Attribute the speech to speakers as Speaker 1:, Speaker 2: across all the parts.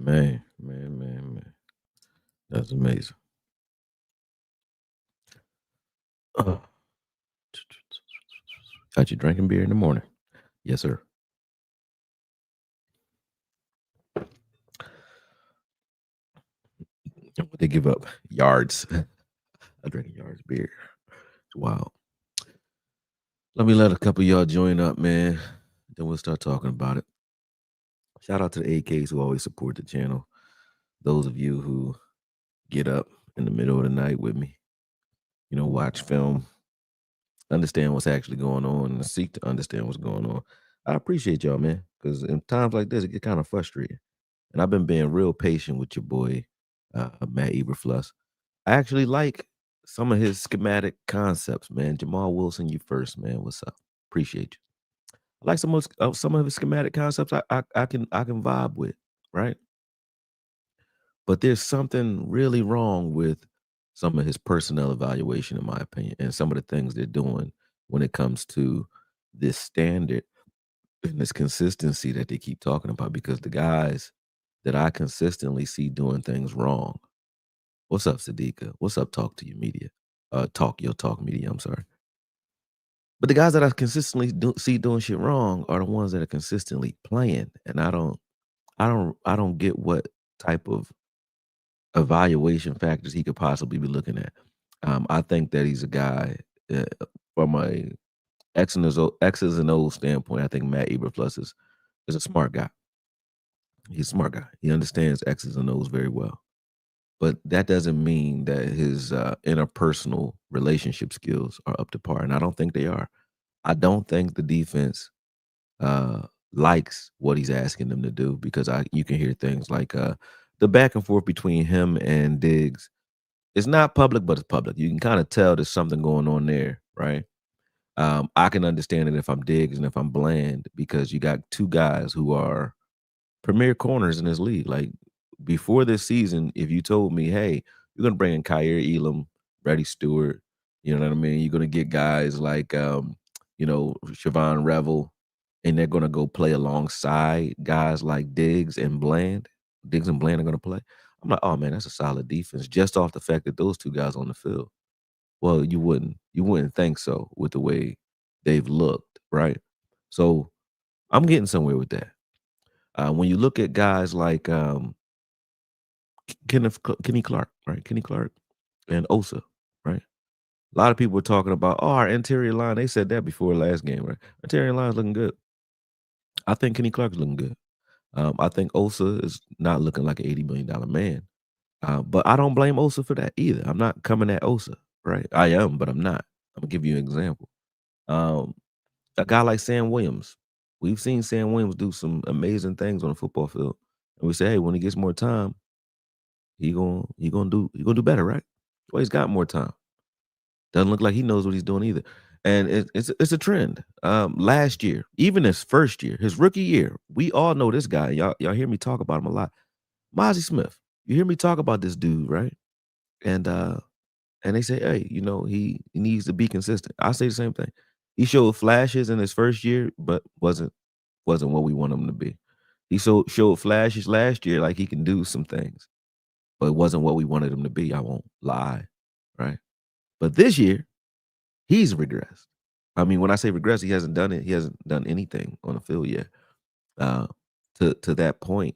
Speaker 1: Man. That's amazing. Uh, Got you drinking beer in the morning. Yes, sir. What they give up? Yards. I drink yards beer. It's wild. Let me let a couple of y'all join up, man. Then we'll start talking about it. Shout out to the AKs who always support the channel. Those of you who get up in the middle of the night with me, watch film, understand what's actually going on, and seek to understand what's going on. I appreciate y'all, man, because in times like this, it get kind of frustrating. And I've been being real patient with your boy, Matt Eberflus. I actually like some of his schematic concepts, man. Jamal Wilson, you first, man. What's up? Appreciate you. I like some of his schematic concepts. I can vibe with, right? But there's something really wrong with some of his personnel evaluation, in my opinion, and some of the things they're doing when it comes to this standard and this consistency that they keep talking about. Because the guys that I consistently see doing things wrong. What's up, Sadiqa? What's up, Talk to Your Media? Talk Media. I'm sorry. But the guys that I consistently see doing shit wrong are the ones that are consistently playing, and I don't get what type of evaluation factors he could possibly be looking at. I think that he's a guy uh, from a X's and O's standpoint. I think Matt Eberflus is a smart guy. He's a smart guy. He understands X's and O's very well. But that doesn't mean that his interpersonal relationship skills are up to par, and I don't think they are. I don't think the defense uh, likes what he's asking them to do because you can hear things like the back and forth between him and Diggs. It's not public, but it's public. You can kind of tell there's something going on there, right? I can understand it if I'm Diggs and if I'm Bland because you got two guys who are premier corners in this league. Like before this season, if you told me, hey, you're gonna bring in Kyer Elam, Brady Stewart, you know what I mean? You're gonna get guys like Siobhan Revel, and they're gonna go play alongside guys like Diggs and Bland. Diggs and Bland are gonna play. I'm like, oh man, that's a solid defense just off the fact that those two guys on the field. Well, you wouldn't think so with the way they've looked, right? So I'm getting somewhere with that. When you look at guys like Kenny Clark, right? Kenny Clark and Osa, right? A lot of people were talking about, oh, our interior line. They said that before last game, right? Interior line's looking good. I think Kenny Clark's looking good. I think Osa is not looking like an $80 million man. But I don't blame Osa for that either. I'm not coming at Osa, right? I am, but I'm not. I'm gonna give you an example. Um, a guy like Sam Williams. We've seen Sam Williams do some amazing things on the football field. And we say, hey, when he gets more time, he gonna do better, right? Well, he's got more time. Doesn't look like he knows what he's doing either. And it's a trend. Last year, even his first year, his rookie year, we all know this guy. Y'all hear me talk about him a lot. Mozzie Smith. You hear me talk about this dude, right? And they say, hey, he needs to be consistent. I say the same thing. He showed flashes in his first year, but wasn't what we want him to be. He showed flashes last year, like he can do some things, but it wasn't what we wanted him to be. I won't lie, right? But this year, he's regressed. I mean, when I say regressed, he hasn't done it. He hasn't done anything on the field yet. Uh, to that point,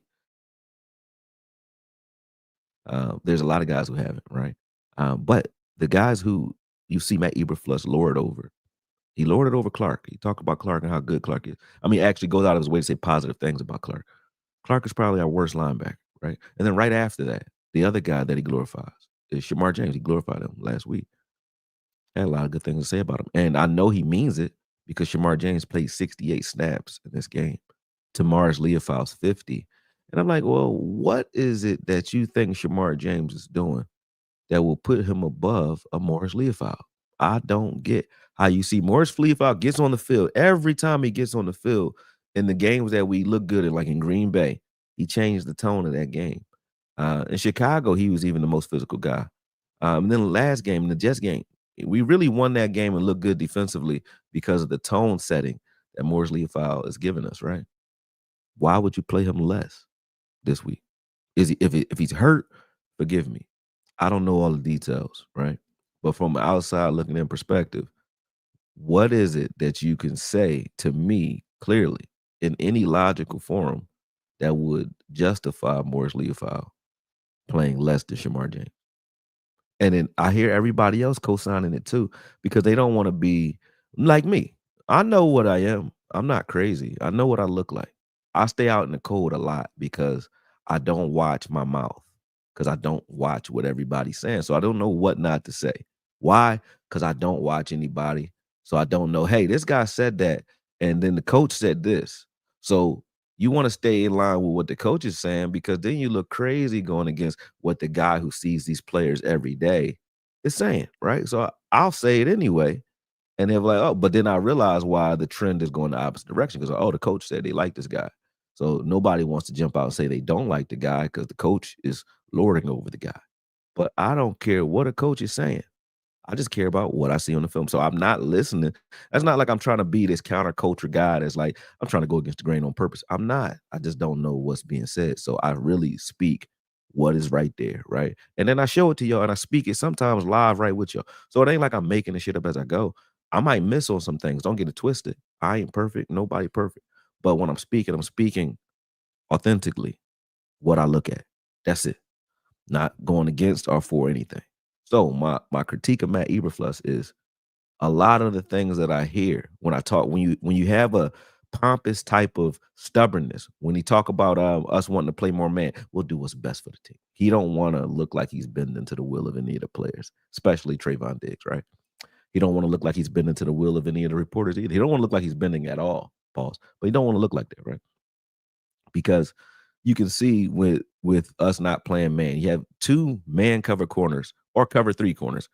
Speaker 1: there's a lot of guys who haven't, right? But the guys who you see Matt Eberflus lord over, he lorded over Clark. He talked about Clark and how good Clark is. I mean, actually goes out of his way to say positive things about Clark. Clark is probably our worst linebacker, right? And then right after that, the other guy that he glorifies is Shamar James. He glorified him last week. Had a lot of good things to say about him. And I know he means it because Shamar James played 68 snaps in this game to Mars Leofau's 50. And I'm like, well, what is it that you think Shamar James is doing that will put him above a Morris Leofau? I don't get how you see Morris Leofau gets on the field. Every time he gets on the field in the games that we look good at, like in Green Bay, he changed the tone of that game. In Chicago, he was even the most physical guy. And then the last game, in the Jets game, we really won that game and looked good defensively because of the tone setting that Morris Leofau is giving us, right? Why would you play him less this week? If he's hurt, forgive me. I don't know all the details, right? But from outside looking in perspective, what is it that you can say to me clearly in any logical forum that would justify Morris Leofow playing less than Shamar James? And then I hear everybody else co-signing it too because they don't wanna be like me. I know what I am. I'm not crazy. I know what I look like. I stay out in the cold a lot because I don't watch my mouth, because I don't watch what everybody's saying, so I don't know what not to say. Why? Because I don't watch anybody, so I don't know, "Hey, this guy said that, and then the coach said this." So, you wanna stay in line with what the coach is saying because then you look crazy going against what the guy who sees these players every day is saying, right? So I'll say it anyway. And they're like, oh, but then I realize why the trend is going the opposite direction because, oh, the coach said they like this guy. So nobody wants to jump out and say they don't like the guy because the coach is lording over the guy. But I don't care what a coach is saying. I just care about what I see on the film. So I'm not listening. That's not like I'm trying to be this counterculture guy that's like, I'm trying to go against the grain on purpose. I'm not. I just don't know what's being said. So I really speak what is right there, right? And then I show it to y'all and I speak it sometimes live right with y'all. So it ain't like I'm making the shit up as I go. I might miss on some things. Don't get it twisted. I ain't perfect. Nobody perfect. But when I'm speaking authentically what I look at. That's it. Not going against or for anything. So my critique of Matt Eberflus is a lot of the things that I hear when I talk when you have a pompous type of stubbornness, when he talk about us wanting to play more man, we'll do what's best for the team. He don't want to look like he's bending to the will of any of the players, especially Trayvon Diggs, right? He don't want to look like he's bending to the will of any of the reporters either. He don't want to look like he's bending at all, pause. But he don't want to look like that, right? Because you can see with us not playing man, you have two man cover corners or cover three corners,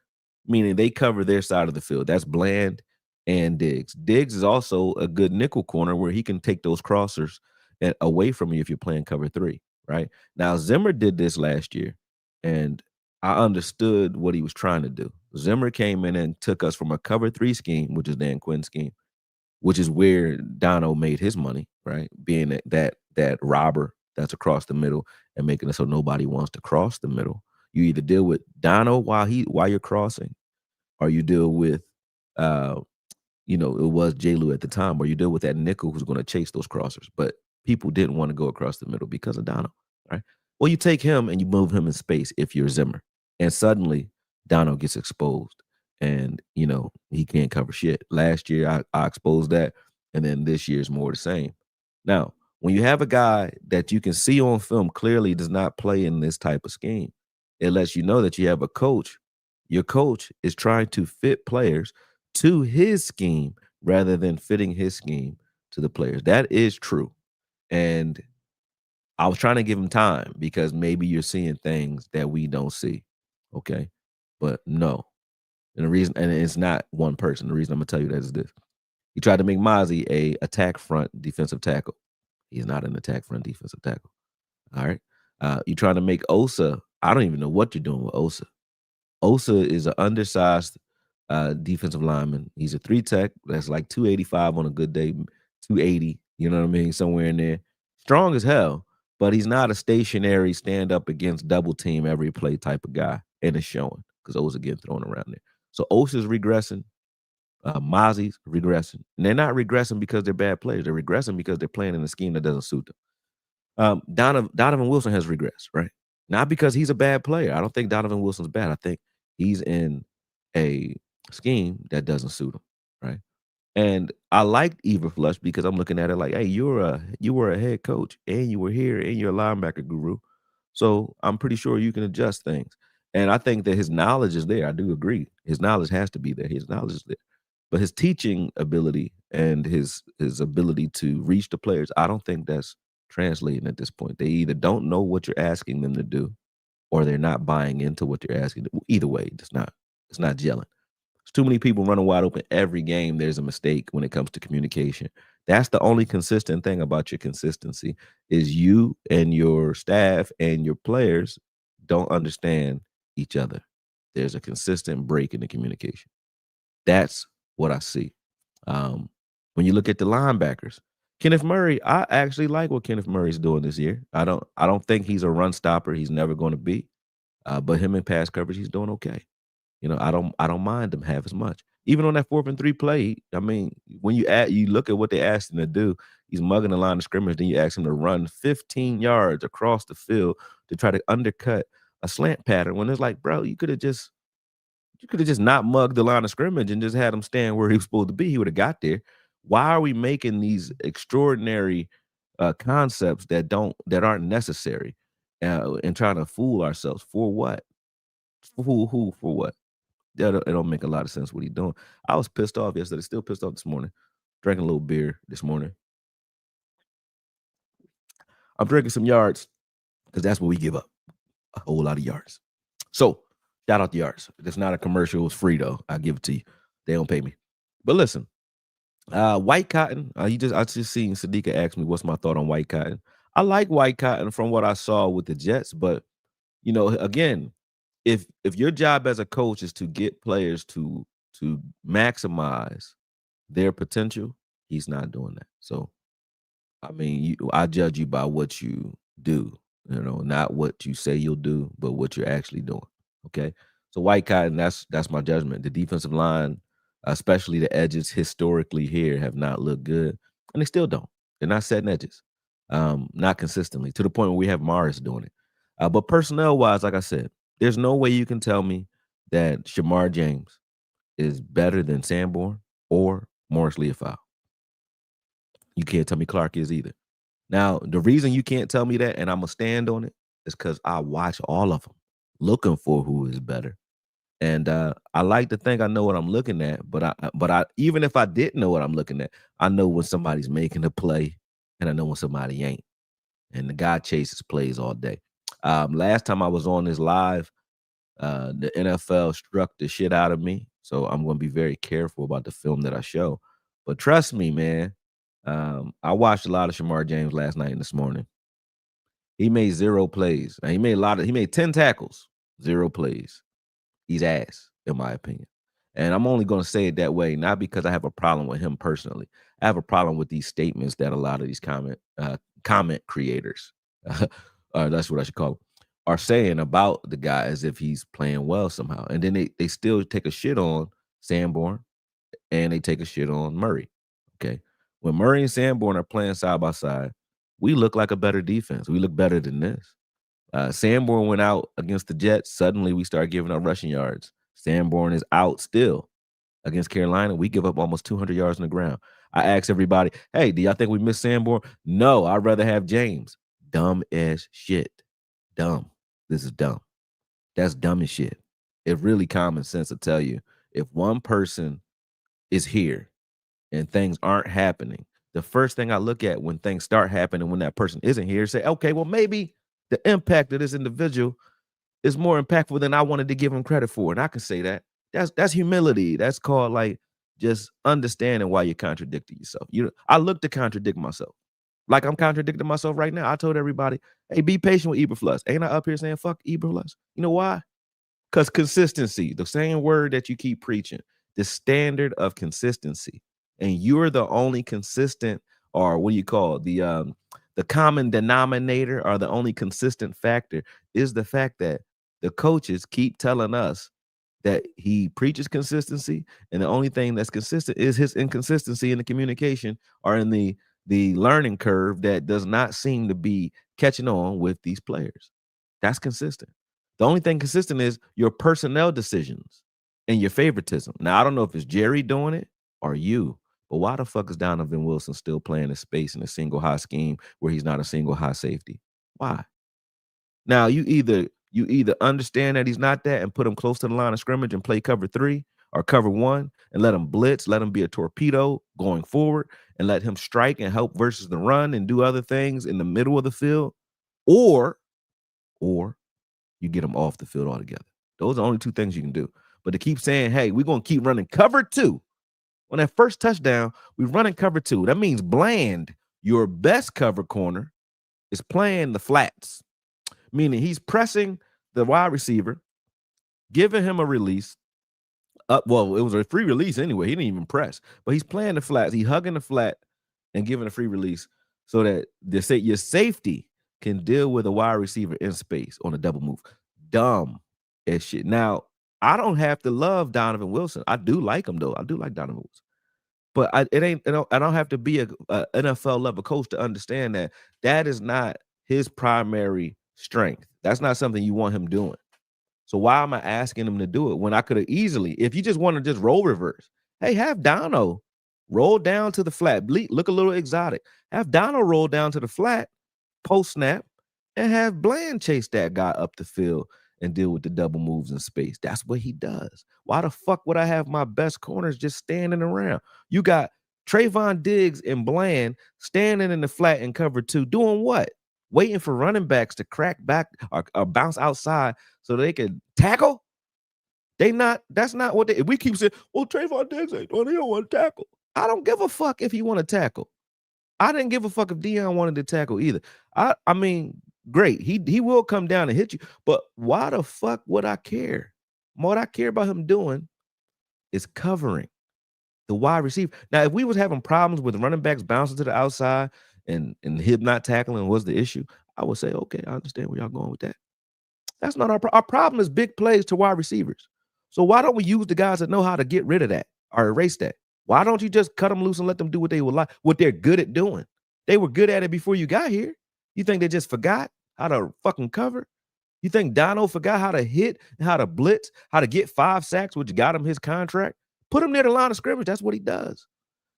Speaker 1: meaning they cover their side of the field. That's Bland and Diggs. Diggs is also a good nickel corner where he can take those crossers away from you if you're playing cover three, right? Now Zimmer did this last year, and I understood what he was trying to do. Zimmer came in and took us from a cover three scheme, which is Dan Quinn's scheme, which is where Dono made his money, right? Being that robber that's across the middle and making it so nobody wants to cross the middle. You either deal with Dono while you're crossing, or you deal with uh it was J. Lou at the time, where you deal with that nickel who's going to chase those crossers. But people didn't want to go across the middle because of Dono, right? Well, you take him and you move him in space if you're Zimmer. And suddenly Dono gets exposed and, he can't cover shit. Last year, I exposed that. And then this year's more the same. Now, when you have a guy that you can see on film clearly does not play in this type of scheme, it lets you know that you have a coach. Your coach is trying to fit players to his scheme rather than fitting his scheme to the players. That is true. And I was trying to give him time because maybe you're seeing things that we don't see. Okay. But no. And it's not one person. The reason I'm gonna tell you that is this. He tried to make Mozzie a attack front defensive tackle. He's not an attack front defensive tackle. All right. You're trying to make Osa. I don't even know what you're doing with Osa. Osa is an undersized defensive lineman. He's a three tech. That's like 285 on a good day, 280. You know what I mean? Somewhere in there. Strong as hell, but he's not a stationary stand up against double team every play type of guy. And it's showing because Osa getting thrown around there. So Osa's regressing. Mozzie's regressing. And they're not regressing because they're bad players. They're regressing because they're playing in a scheme that doesn't suit them. Donovan Wilson has regressed, right? Not because he's a bad player. I don't think Donovan Wilson's bad. I think he's in a scheme that doesn't suit him, right? And I liked Eberflus because I'm looking at it like, hey, you were a head coach and you were here and you're a linebacker guru. So I'm pretty sure you can adjust things. And I think that his knowledge is there. I do agree. His knowledge has to be there. His knowledge is there. But his teaching ability and his ability to reach the players, I don't think that's translating at this point. They either don't know what you're asking them to do, or they're not buying into what you're asking. Either way, it's not gelling. There's too many people running wide open every game. There's a mistake when it comes to communication. That's the only consistent thing about your consistency is you and your staff and your players don't understand each other. There's a consistent break in the communication. That's what I see. Um, when you look at the linebackers, Kenneth Murray, I actually like what Kenneth Murray's doing this year. I don't think he's a run stopper. He's never going to be. But him in pass coverage, he's doing okay. I don't mind him half as much. Even on that 4th and 3 play, I mean, when you look at what they asked him to do, he's mugging the line of scrimmage, then you ask him to run 15 yards across the field to try to undercut a slant pattern when it's like, bro, you could have just not mugged the line of scrimmage and just had him stand where he was supposed to be. He would have got there. Why are we making these extraordinary concepts that aren't necessary and trying to fool ourselves for what? Fool who for what? It don't make a lot of sense what he's doing. I was pissed off yesterday. Still pissed off this morning. Drinking a little beer this morning. I'm drinking some yards because that's what we give up. A whole lot of yards. So shout out the yards. It's not a commercial. It's free though. I give it to you. They don't pay me. But listen, White Cotton. I just seen Sadiqa ask me what's my thought on White Cotton. I like White Cotton from what I saw with the Jets, but again, if your job as a coach is to get players to maximize their potential, he's not doing that. So I mean, I judge you by what you do, not what you say you'll do, but what you're actually doing. Okay. So White Cotton, that's my judgment. The defensive line, especially the edges historically here, have not looked good. And they still don't. They're not setting edges. Not consistently, to the point where we have Morris doing it. But personnel wise, like I said, there's no way you can tell me that Shamar James is better than Sanborn or Morris Leafau. You can't tell me Clark is either. Now, the reason you can't tell me that, and I'm gonna stand on it, is because I watch all of them, looking for who is better. And I like to think I know what I'm looking at, but I even if I didn't know what I'm looking at, I know when somebody's making a play, and I know when somebody ain't. And the guy chases plays all day. Last time I was on this live, the NFL struck the shit out of me, so I'm gonna be very careful about the film that I show. But trust me, man, I watched a lot of Shamar James last night and this morning. He made 0 plays. Now, he made 10 tackles, 0 plays. He's ass, in my opinion. And I'm only gonna say it that way, not because I have a problem with him personally. I have a problem with these statements that a lot of these comment creators, that's what I should call them, are saying about the guy as if he's playing well somehow. And then they still take a shit on Sanborn and they take a shit on Murray. Okay. When Murray and Sanborn are playing side by side, we look like a better defense. We look better than this. Sanborn went out against the Jets. Suddenly we start giving up rushing yards. Sanborn is out still against Carolina. We give up almost 200 yards on the ground. I asked everybody, hey, do y'all think we miss Sanborn? No, I'd rather have James. Dumb as shit. Dumb. This is dumb. That's dumb as shit. It really common sense to tell you if one person is here and things aren't happening, the first thing I look at when things start happening when that person isn't here, say, okay, well, maybe the impact of this individual is more impactful than I wanted to give him credit for. And I can say that. That's humility. That's called like just understanding why you're contradicting yourself. I look to contradict myself. Like I'm contradicting myself right now. I told everybody, hey, be patient with Eberflus. Ain't I up here saying fuck Eberflus? You know why? Because consistency, the same word that you keep preaching, the standard of consistency. And you're the only consistent, or what do you call it? The common denominator, or the only consistent factor is the fact that the coaches keep telling us that he preaches consistency, and the only thing that's consistent is his inconsistency in the communication or in the learning curve that does not seem to be catching on with these players. That's consistent. The only thing consistent is your personnel decisions and your favoritism. Now, I don't know if it's Jerry doing it or you, but why the fuck is Donovan Wilson still playing in space in a single high scheme where he's not a single high safety? Why? Now, you either understand that he's not that and put him close to the line of scrimmage and play cover 3 or cover 1 and let him blitz, let him be a torpedo going forward and let him strike and help versus the run and do other things in the middle of the field, or you get him off the field altogether. Those are the only 2 things you can do. But to keep saying, hey, we're going to keep running cover 2. On that first touchdown, we running cover 2. That means Bland, your best cover corner, is playing the flats, meaning he's pressing the wide receiver, giving him a release. Well, it was a free release anyway. He didn't even press, but he's playing the flats. He's hugging the flat and giving a free release so that your safety can deal with a wide receiver in space on a double move. Dumb as shit. Now, I don't have to love Donovan Wilson. I do like him though. I do like Donovan Wilson. But I don't have to be a NFL level coach to understand that that is not his primary strength. That's not something you want him doing. So why am I asking him to do it when I could have easily, if you just want to just roll reverse, hey, have Dono roll down to the flat, look a little exotic. Have Dono roll down to the flat, post snap, and have Bland chase that guy up the field and deal with the double moves in space. That's what he does. Why the fuck would I have my best corners just standing around? You got Trayvon Diggs and Bland standing in the flat in cover 2, doing what? Waiting for running backs to crack back or bounce outside so they can tackle? That's not what they, we keep saying, well, Trayvon Diggs ain't doing, he don't want to tackle. I don't give a fuck if he want to tackle. I didn't give a fuck if Deion wanted to tackle either. I mean, great. He will come down and hit you, but why the fuck would I care? What I care about him doing is covering the wide receiver. Now, if we was having problems with running backs bouncing to the outside and him not tackling was the issue, I would say, okay, I understand where y'all going with that. That's not our problem is big plays to wide receivers. So why don't we use the guys that know how to get rid of that or erase that? Why don't you just cut them loose and let them do what they would like, what they're good at doing? They were good at it before you got here. You think they just forgot how to fucking cover? You think Dono forgot how to hit, how to blitz, how to get 5 sacks, which got him his contract? Put him near the line of scrimmage. That's what he does.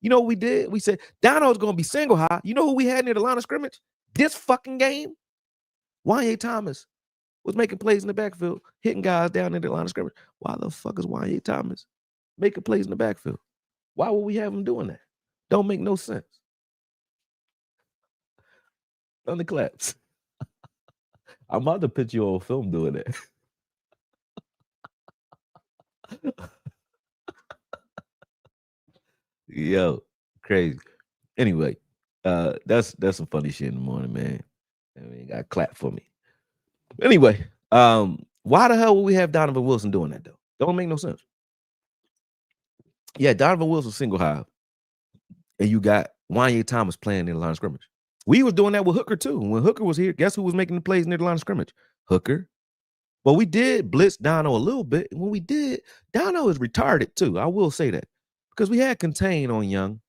Speaker 1: You know what we did? We said Dono's going to be single high. You know who we had near the line of scrimmage? This fucking game? Wanye Thomas was making plays in the backfield, hitting guys down in the line of scrimmage. Why the fuck is Wanye Thomas making plays in the backfield? Why would we have him doing that? Don't make no sense. Thunderclaps. I'm about to put you on film doing that. Yo, crazy. Anyway, that's some funny shit in the morning, man. I mean, got clap for me. Anyway, why the hell would we have Donovan Wilson doing that though? Don't make no sense. Yeah, Donovan Wilson single high, and you got Wanye Thomas playing in the line of scrimmage. We was doing that with Hooker too. When Hooker was here, guess who was making the plays near the line of scrimmage? Hooker. But we did blitz Dono a little bit. And when we did, Dono is retarded too. I will say that. Because we had contain on Young.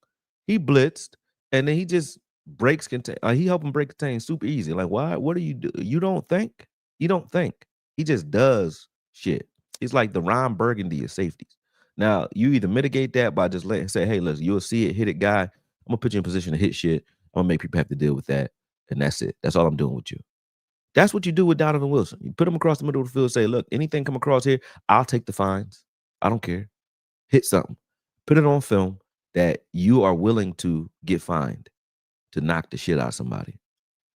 Speaker 1: He blitzed, and then he just breaks contain. He helped him break contain super easy. Like, why? What do you do? You don't think? You don't think. He just does shit. It's like the Ron Burgundy of safeties. Now, you either mitigate that by just say, hey, listen, you'll see it, hit it, guy. I'm going to put you in position to hit shit. I'm going to make people have to deal with that. And that's it. That's all I'm doing with you. That's what you do with Donovan Wilson. You put him across the middle of the field, say, look, anything come across here, I'll take the fines. I don't care. Hit something. Put it on film that you are willing to get fined to knock the shit out of somebody.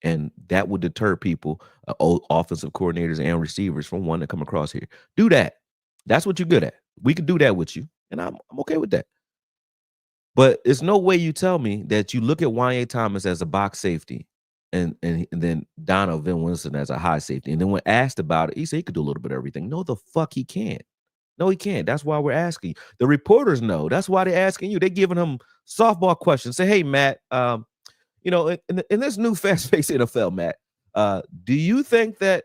Speaker 1: And that would deter people, offensive coordinators and receivers from wanting to come across here. Do that. That's what you're good at. We could do that with you. And I'm okay with that. But it's no way you tell me that you look at Wanye Thomas as a box safety and then Donovan Wilson as a high safety. And then when asked about it, he said he could do a little bit of everything. No, the fuck he can't. No, he can't. That's why we're asking. The reporters know. That's why they're asking you. They're giving him softball questions. Say, hey, Matt, you know, in this new fast-paced NFL, Matt, do you think that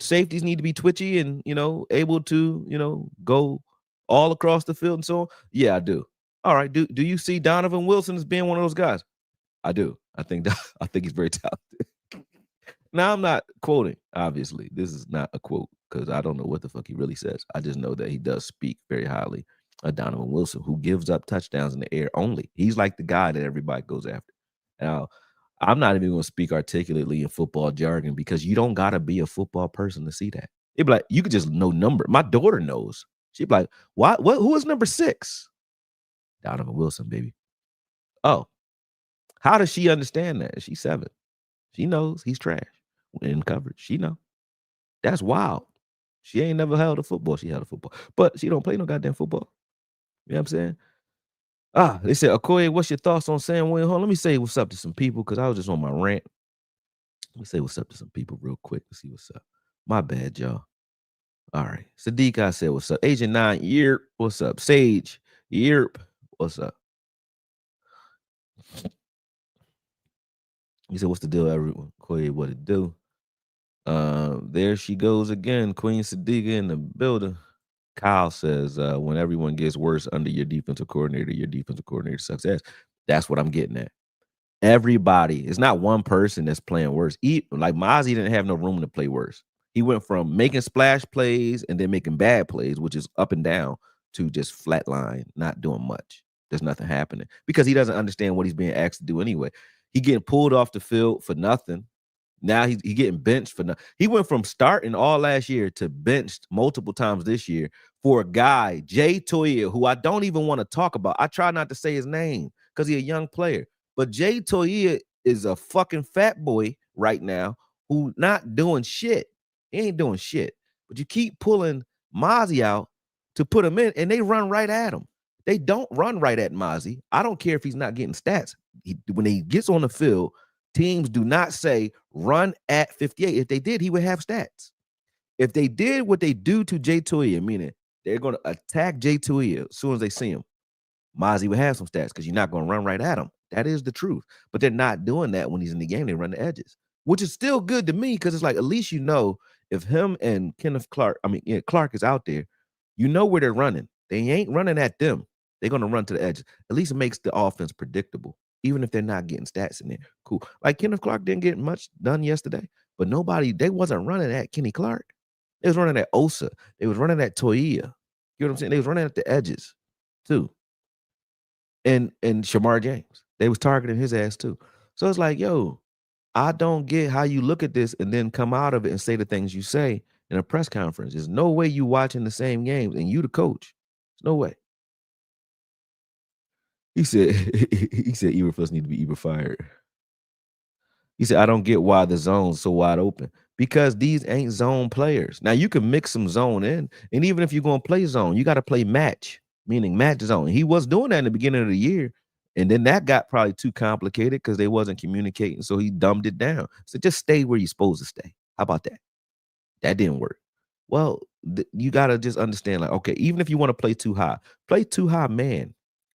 Speaker 1: safeties need to be twitchy and, you know, able to, you know, go all across the field and so on? Yeah, I do. All right. Do you see Donovan Wilson as being one of those guys? I do. I think he's very talented. Now, I'm not quoting, obviously. This is not a quote because I don't know what the fuck he really says. I just know that he does speak very highly of Donovan Wilson, who gives up touchdowns in the air only. He's like the guy that everybody goes after. Now, I'm not even going to speak articulately in football jargon because you don't got to be a football person to see that. It'd be like, you could just know number. My daughter knows. She'd be like, what? Who is number 6? Donovan Wilson, baby. Oh, how does she understand that? She's 7. She knows he's trash in coverage. She know. That's wild. She ain't never held a football. She held a football, but she don't play no goddamn football. You know what I'm saying? They said, Akoye, what's your thoughts on Sam Williams? Hold on, let me say what's up to some people because I was just on my rant. Let me say what's up to some people real quick to see what's up. My bad, y'all. All right. Sadiq, I said, what's up? Agent 9, Yerp, what's up? Sage, Yerp, what's up? He said, "What's the deal, everyone? Akoye, what it do?" There she goes again, Queen Sadiqa in the building. Kyle says, "When everyone gets worse under your defensive coordinator sucks ass." That's what I'm getting at. Everybody, it's not one person that's playing worse. Like Mozzie didn't have no room to play worse. He went from making splash plays and then making bad plays, which is up and down, to just flatline, not doing much. There's nothing happening because he doesn't understand what he's being asked to do anyway. He getting pulled off the field for nothing. Now he getting benched for nothing. He went from starting all last year to benched multiple times this year for a guy, Jay Toya, who I don't even want to talk about. I try not to say his name because he's a young player. But Jay Toya is a fucking fat boy right now who not doing shit. He ain't doing shit. But you keep pulling Mozzie out to put him in, and they run right at him. They don't run right at Mozzie. I don't care if he's not getting stats. When he gets on the field, teams do not say run at 58. If they did, he would have stats. If they did what they do to Jay Toya, meaning they're going to attack Jay Toya as soon as they see him, Mozzie would have some stats because you're not going to run right at him. That is the truth. But they're not doing that when he's in the game. They run the edges, which is still good to me because it's like at least you know if him and Clark is out there, you know where they're running. They ain't running at them. They're going to run to the edges. At least it makes the offense predictable, even if they're not getting stats in there. Cool. Like Kenneth Clark didn't get much done yesterday, but they wasn't running at Kenny Clark. They was running at Osa. They was running at Toia. You know what I'm saying? They was running at the edges too. And Shamar James. They was targeting his ass too. So it's like, yo, I don't get how you look at this and then come out of it and say the things you say in a press conference. There's no way you watching the same games and you the coach. There's no way. He said Eberflus need to be fired. He said, I don't get why the zone's so wide open. Because these ain't zone players. Now you can mix some zone in, and even if you're going to play zone, you got to play match, meaning match zone. He was doing that in the beginning of the year, and then that got probably too complicated because they wasn't communicating, so he dumbed it down. So just stay where you're supposed to stay. How about that? That didn't work. Well, you got to just understand, like, okay, even if you want to play too high man.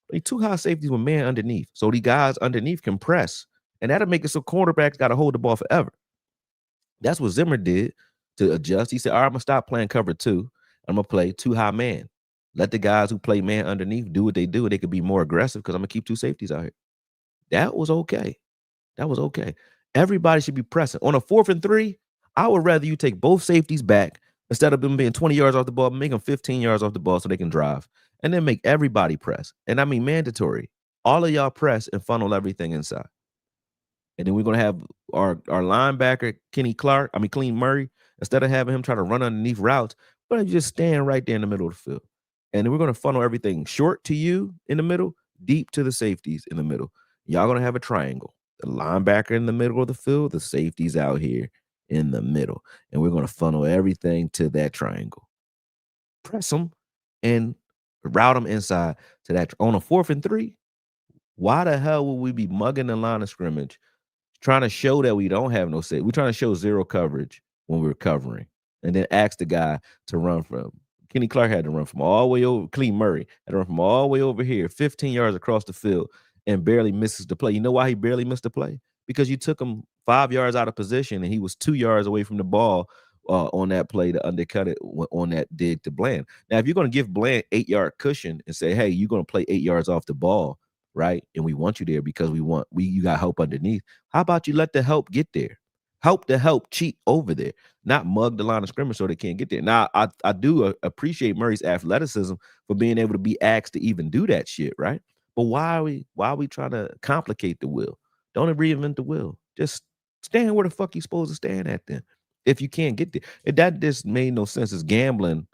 Speaker 1: Play too high safeties with man underneath, so the guys underneath can press, and that'll make it so cornerbacks got to hold the ball forever. That's what Zimmer did to adjust. He said, all right, I'm going to stop playing cover two. I'm going to play too high man. Let the guys who play man underneath do what they do, and they could be more aggressive because I'm going to keep two safeties out here. That was okay. That was okay. Everybody should be pressing. On a 4th and 3, I would rather you take both safeties back instead of them being 20 yards off the ball, make them 15 yards off the ball so they can drive, and then make everybody press. And I mean mandatory. All of y'all press and funnel everything inside. And then we're going to have our linebacker, Clean Murray, instead of having him try to run underneath routes, we're going to just stand right there in the middle of the field. And then we're going to funnel everything short to you in the middle, deep to the safeties in the middle. Y'all going to have a triangle. The linebacker in the middle of the field, the safeties out here in the middle. And we're going to funnel everything to that triangle. Press them and route them inside to that. On a 4th and 3, why the hell would we be mugging the line of scrimmage, trying to show that we don't have no safety? We're trying to show zero coverage when we're covering, and then ask the guy to run from. Kenny Clark had to run from all the way over. Clean Murray had to run from all the way over here, 15 yards across the field, and barely misses the play. You know why he barely missed the play? Because you took him 5 yards out of position, and he was 2 yards away from the ball on that play to undercut it on that dig to Bland. Now, if you're going to give Bland 8-yard cushion and say, hey, you're going to play 8 yards off the ball, right? And we want you there because you got help underneath. How about you let the help get there? Help the help cheat over there, not mug the line of scrimmage so they can't get there. Now, I do appreciate Murray's athleticism for being able to be asked to even do that shit, right? But why are we trying to complicate the wheel? Don't reinvent the wheel. Just stand where the fuck you supposed to stand at then. If you can't get there. That just made no sense. It's gambling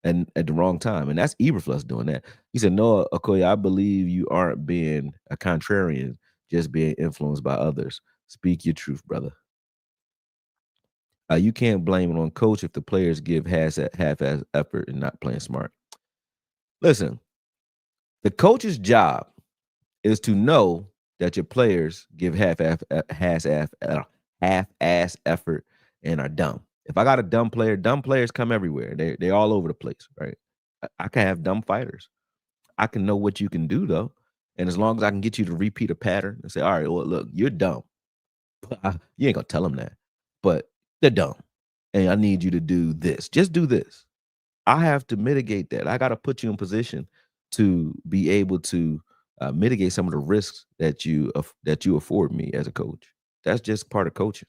Speaker 1: and at the wrong time. And that's Eberflus doing that. He said, no, Akoye, I believe you aren't being a contrarian, just being influenced by others. Speak your truth, brother. You can't blame it on coach if the players give half-ass effort and not playing smart. Listen, the coach's job is to know that your players give half-ass effort and are dumb. If I got a dumb players come everywhere. They're all over the place, right? I can have dumb fighters. I can know what you can do, though. And as long as I can get you to repeat a pattern and say, all right, well, look, you're dumb. You ain't gonna tell them that, but they're dumb, and I need you to do this. Just do this. I have to mitigate that. I gotta put you in position to be able to, mitigate some of the risks that you afford me as a coach. That's just part of coaching.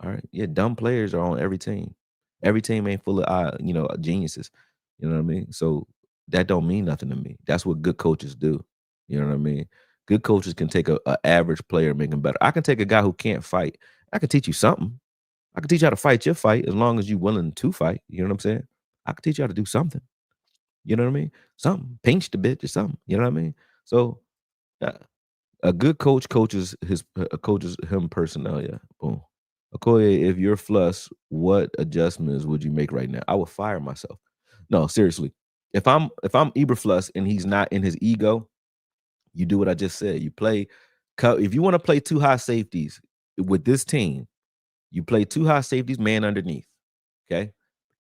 Speaker 1: All right. Yeah, dumb players are on every team. Every team ain't full of geniuses. You know what I mean? So that don't mean nothing to me. That's what good coaches do. You know what I mean? Good coaches can take a average player and make him better. I can take a guy who can't fight. I can teach you something. I can teach you how to fight your fight as long as you're willing to fight. You know what I'm saying? I can teach you how to do something. You know what I mean? Something. Pinch the bitch or something. You know what I mean? So uh, a good coach coaches him personnel. Yeah. Boom. Akoye, if you're Fluss, what adjustments would you make right now? I would fire myself. No, seriously. If I'm Eberflus and he's not in his ego, you do what I just said. You play. If you want to play two high safeties with this team, you play two high safeties, man underneath. Okay.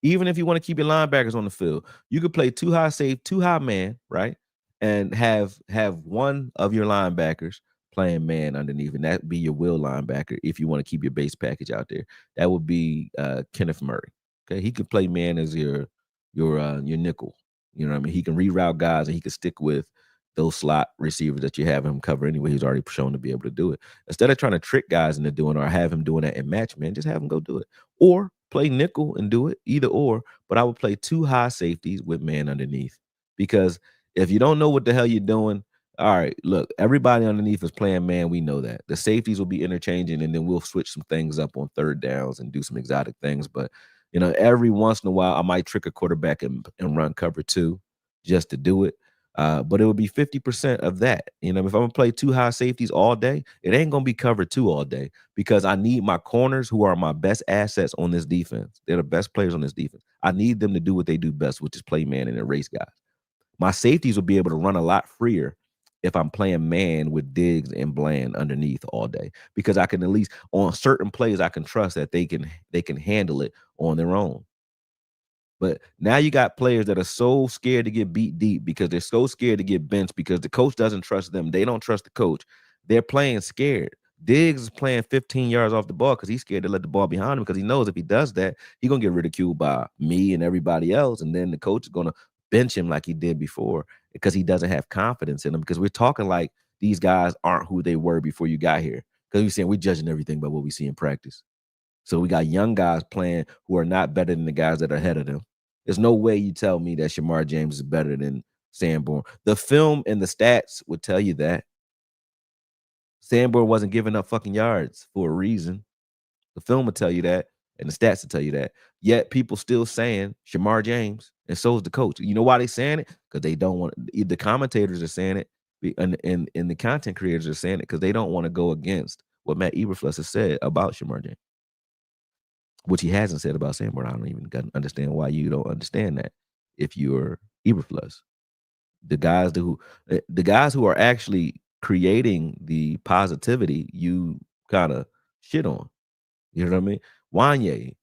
Speaker 1: Even if you want to keep your linebackers on the field, you could play two high man, right? And have one of your linebackers playing man underneath, and that be your will linebacker if you want to keep your base package out there. That would be Kenneth Murray. Okay. He could play man as your nickel. You know what I mean? He can reroute guys and he can stick with those slot receivers that you have him cover anyway. He's already shown to be able to do it. Instead of trying to trick guys into doing or have him doing that in match, man, just have him go do it. Or play nickel and do it, either or. But I would play two high safeties with man underneath. Because if you don't know what the hell you're doing, all right, look, everybody underneath is playing man. We know that. The safeties will be interchanging, and then we'll switch some things up on third downs and do some exotic things. But, every once in a while, I might trick a quarterback and run cover two just to do it. But it would be 50% of that. If I'm gonna play two high safeties all day, it ain't gonna be cover two all day because I need my corners, who are my best assets on this defense. They're the best players on this defense. I need them to do what they do best, which is play man and erase guys. My safeties will be able to run a lot freer if I'm playing man with Diggs and Bland underneath all day, because I can at least on certain plays I can trust that they can handle it on their own. But now you got players that are so scared to get beat deep because they're so scared to get benched because the coach doesn't trust them. They don't trust the coach. They're playing scared. Diggs is playing 15 yards off the ball because he's scared to let the ball behind him because he knows if he does that, he's going to get ridiculed by me and everybody else. And then the coach is going to bench him like he did before because he doesn't have confidence in him, because we're talking like these guys aren't who they were before you got here. Because we're saying we're judging everything by what we see in practice. So we got young guys playing who are not better than the guys that are ahead of them. There's no way you tell me that Shamar James is better than Sanborn. The film and the stats would tell you that. Sanborn wasn't giving up fucking yards for a reason. The film will tell you that, and the stats will tell you that. Yet people still saying Shamar James, and so is the coach. You know why they saying it? Because they don't want. The commentators are saying it, and the content creators are saying it because they don't want to go against what Matt Eberflus has said about Shamar James, which he hasn't said about Sanborn. I don't even understand why you don't understand that if you're Eberflus. The guys who are actually creating the positivity, you kind of shit on. You know what I mean? Wanye,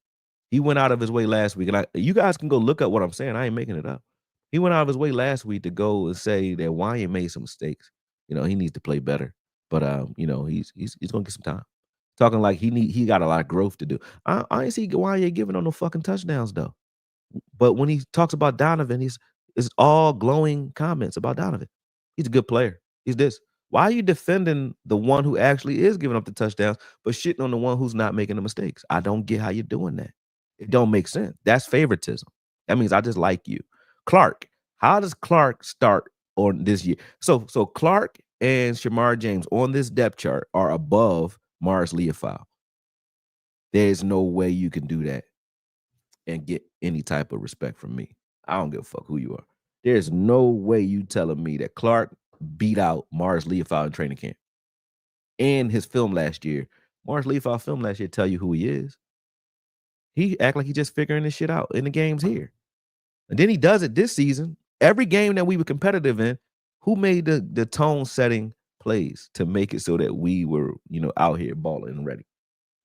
Speaker 1: he went out of his way last week, and you guys can go look up what I'm saying. I ain't making it up. He went out of his way last week to go and say that Wanye made some mistakes. He needs to play better. But he's gonna get some time. Talking like he got a lot of growth to do. I ain't see Wanye giving on no fucking touchdowns though. But when he talks about Donovan, it's all glowing comments about Donovan. He's a good player. He's this. Why are you defending the one who actually is giving up the touchdowns, but shitting on the one who's not making the mistakes? I don't get how you're doing that. It don't make sense. That's favoritism. That means I just like you. Clark, how does Clark start on this year? So Clark and Shamar James on this depth chart are above Mars Leofile. There's no way you can do that and get any type of respect from me. I don't give a fuck who you are. There's no way you telling me that Clark beat out Mars Leofile in training camp. And his film last year, Mars Leofile film last year tell you who he is. He act like he just figuring this shit out in the games here. And then he does it this season. Every game that we were competitive in, who made the tone setting plays to make it so that we were, out here balling and ready?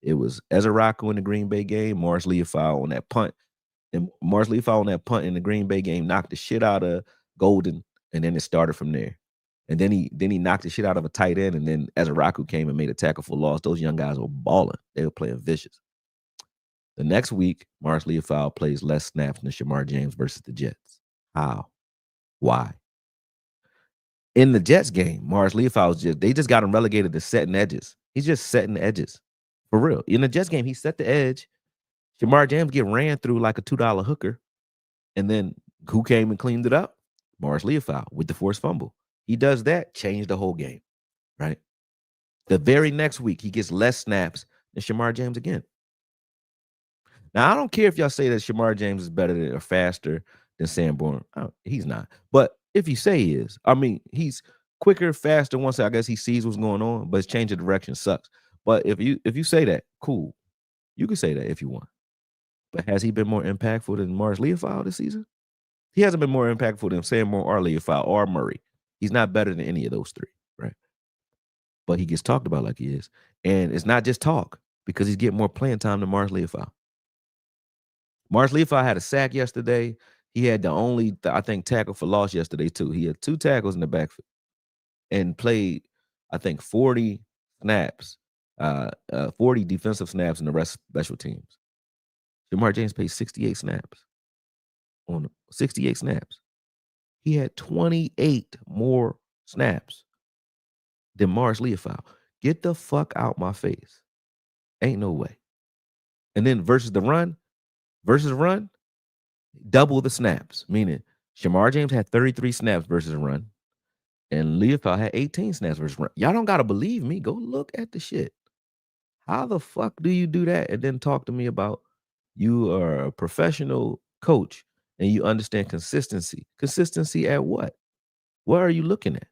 Speaker 1: It was Ezeraku in the Green Bay game, Mars Leofile on that punt. And Mars Leofile on that punt in the Green Bay game knocked the shit out of Golden, and then it started from there. And then he knocked the shit out of a tight end, and then Ezraku came and made a tackle for loss. Those young guys were balling. They were playing vicious. The next week, Morris Leofau plays less snaps than Shamar James versus the Jets. How? Why? In the Jets game, Morris Leofau they just got him relegated to setting edges. He's just setting edges. For real. In the Jets game, he set the edge. Shamar James get ran through like a $2 hooker. And then who came and cleaned it up? Morris Leofau with the forced fumble. He does that, changed the whole game, right? The very next week, he gets less snaps than Shamar James again. Now, I don't care if y'all say that Shamar James is better than or faster than Sanborn. He's not. But if you say he is, I mean, he's quicker, faster once I guess he sees what's going on, but his change of direction sucks. But if you say that, cool. You can say that if you want. But has he been more impactful than Morris Leofau this season? He hasn't been more impactful than Sanborn or Leofau or Murray. He's not better than any of those three, right? But he gets talked about like he is. And it's not just talk because he's getting more playing time than Morris Leofau. Morris Leofau had a sack yesterday. He had the only, I think, tackle for loss yesterday, too. He had 2 tackles in the backfield and played, I think, 40 snaps, 40 defensive snaps in the rest of special teams. Shamar James played 68 snaps. On 68 snaps. He had 28 more snaps than Morris Leofau. Get the fuck out my face. Ain't no way. And then versus run, double the snaps. Meaning Shamar James had 33 snaps versus run, and Leofau had 18 snaps versus run. Y'all don't gotta believe me. Go look at the shit. How the fuck do you do that and then talk to me about you are a professional coach and you understand consistency? Consistency at what? What are you looking at?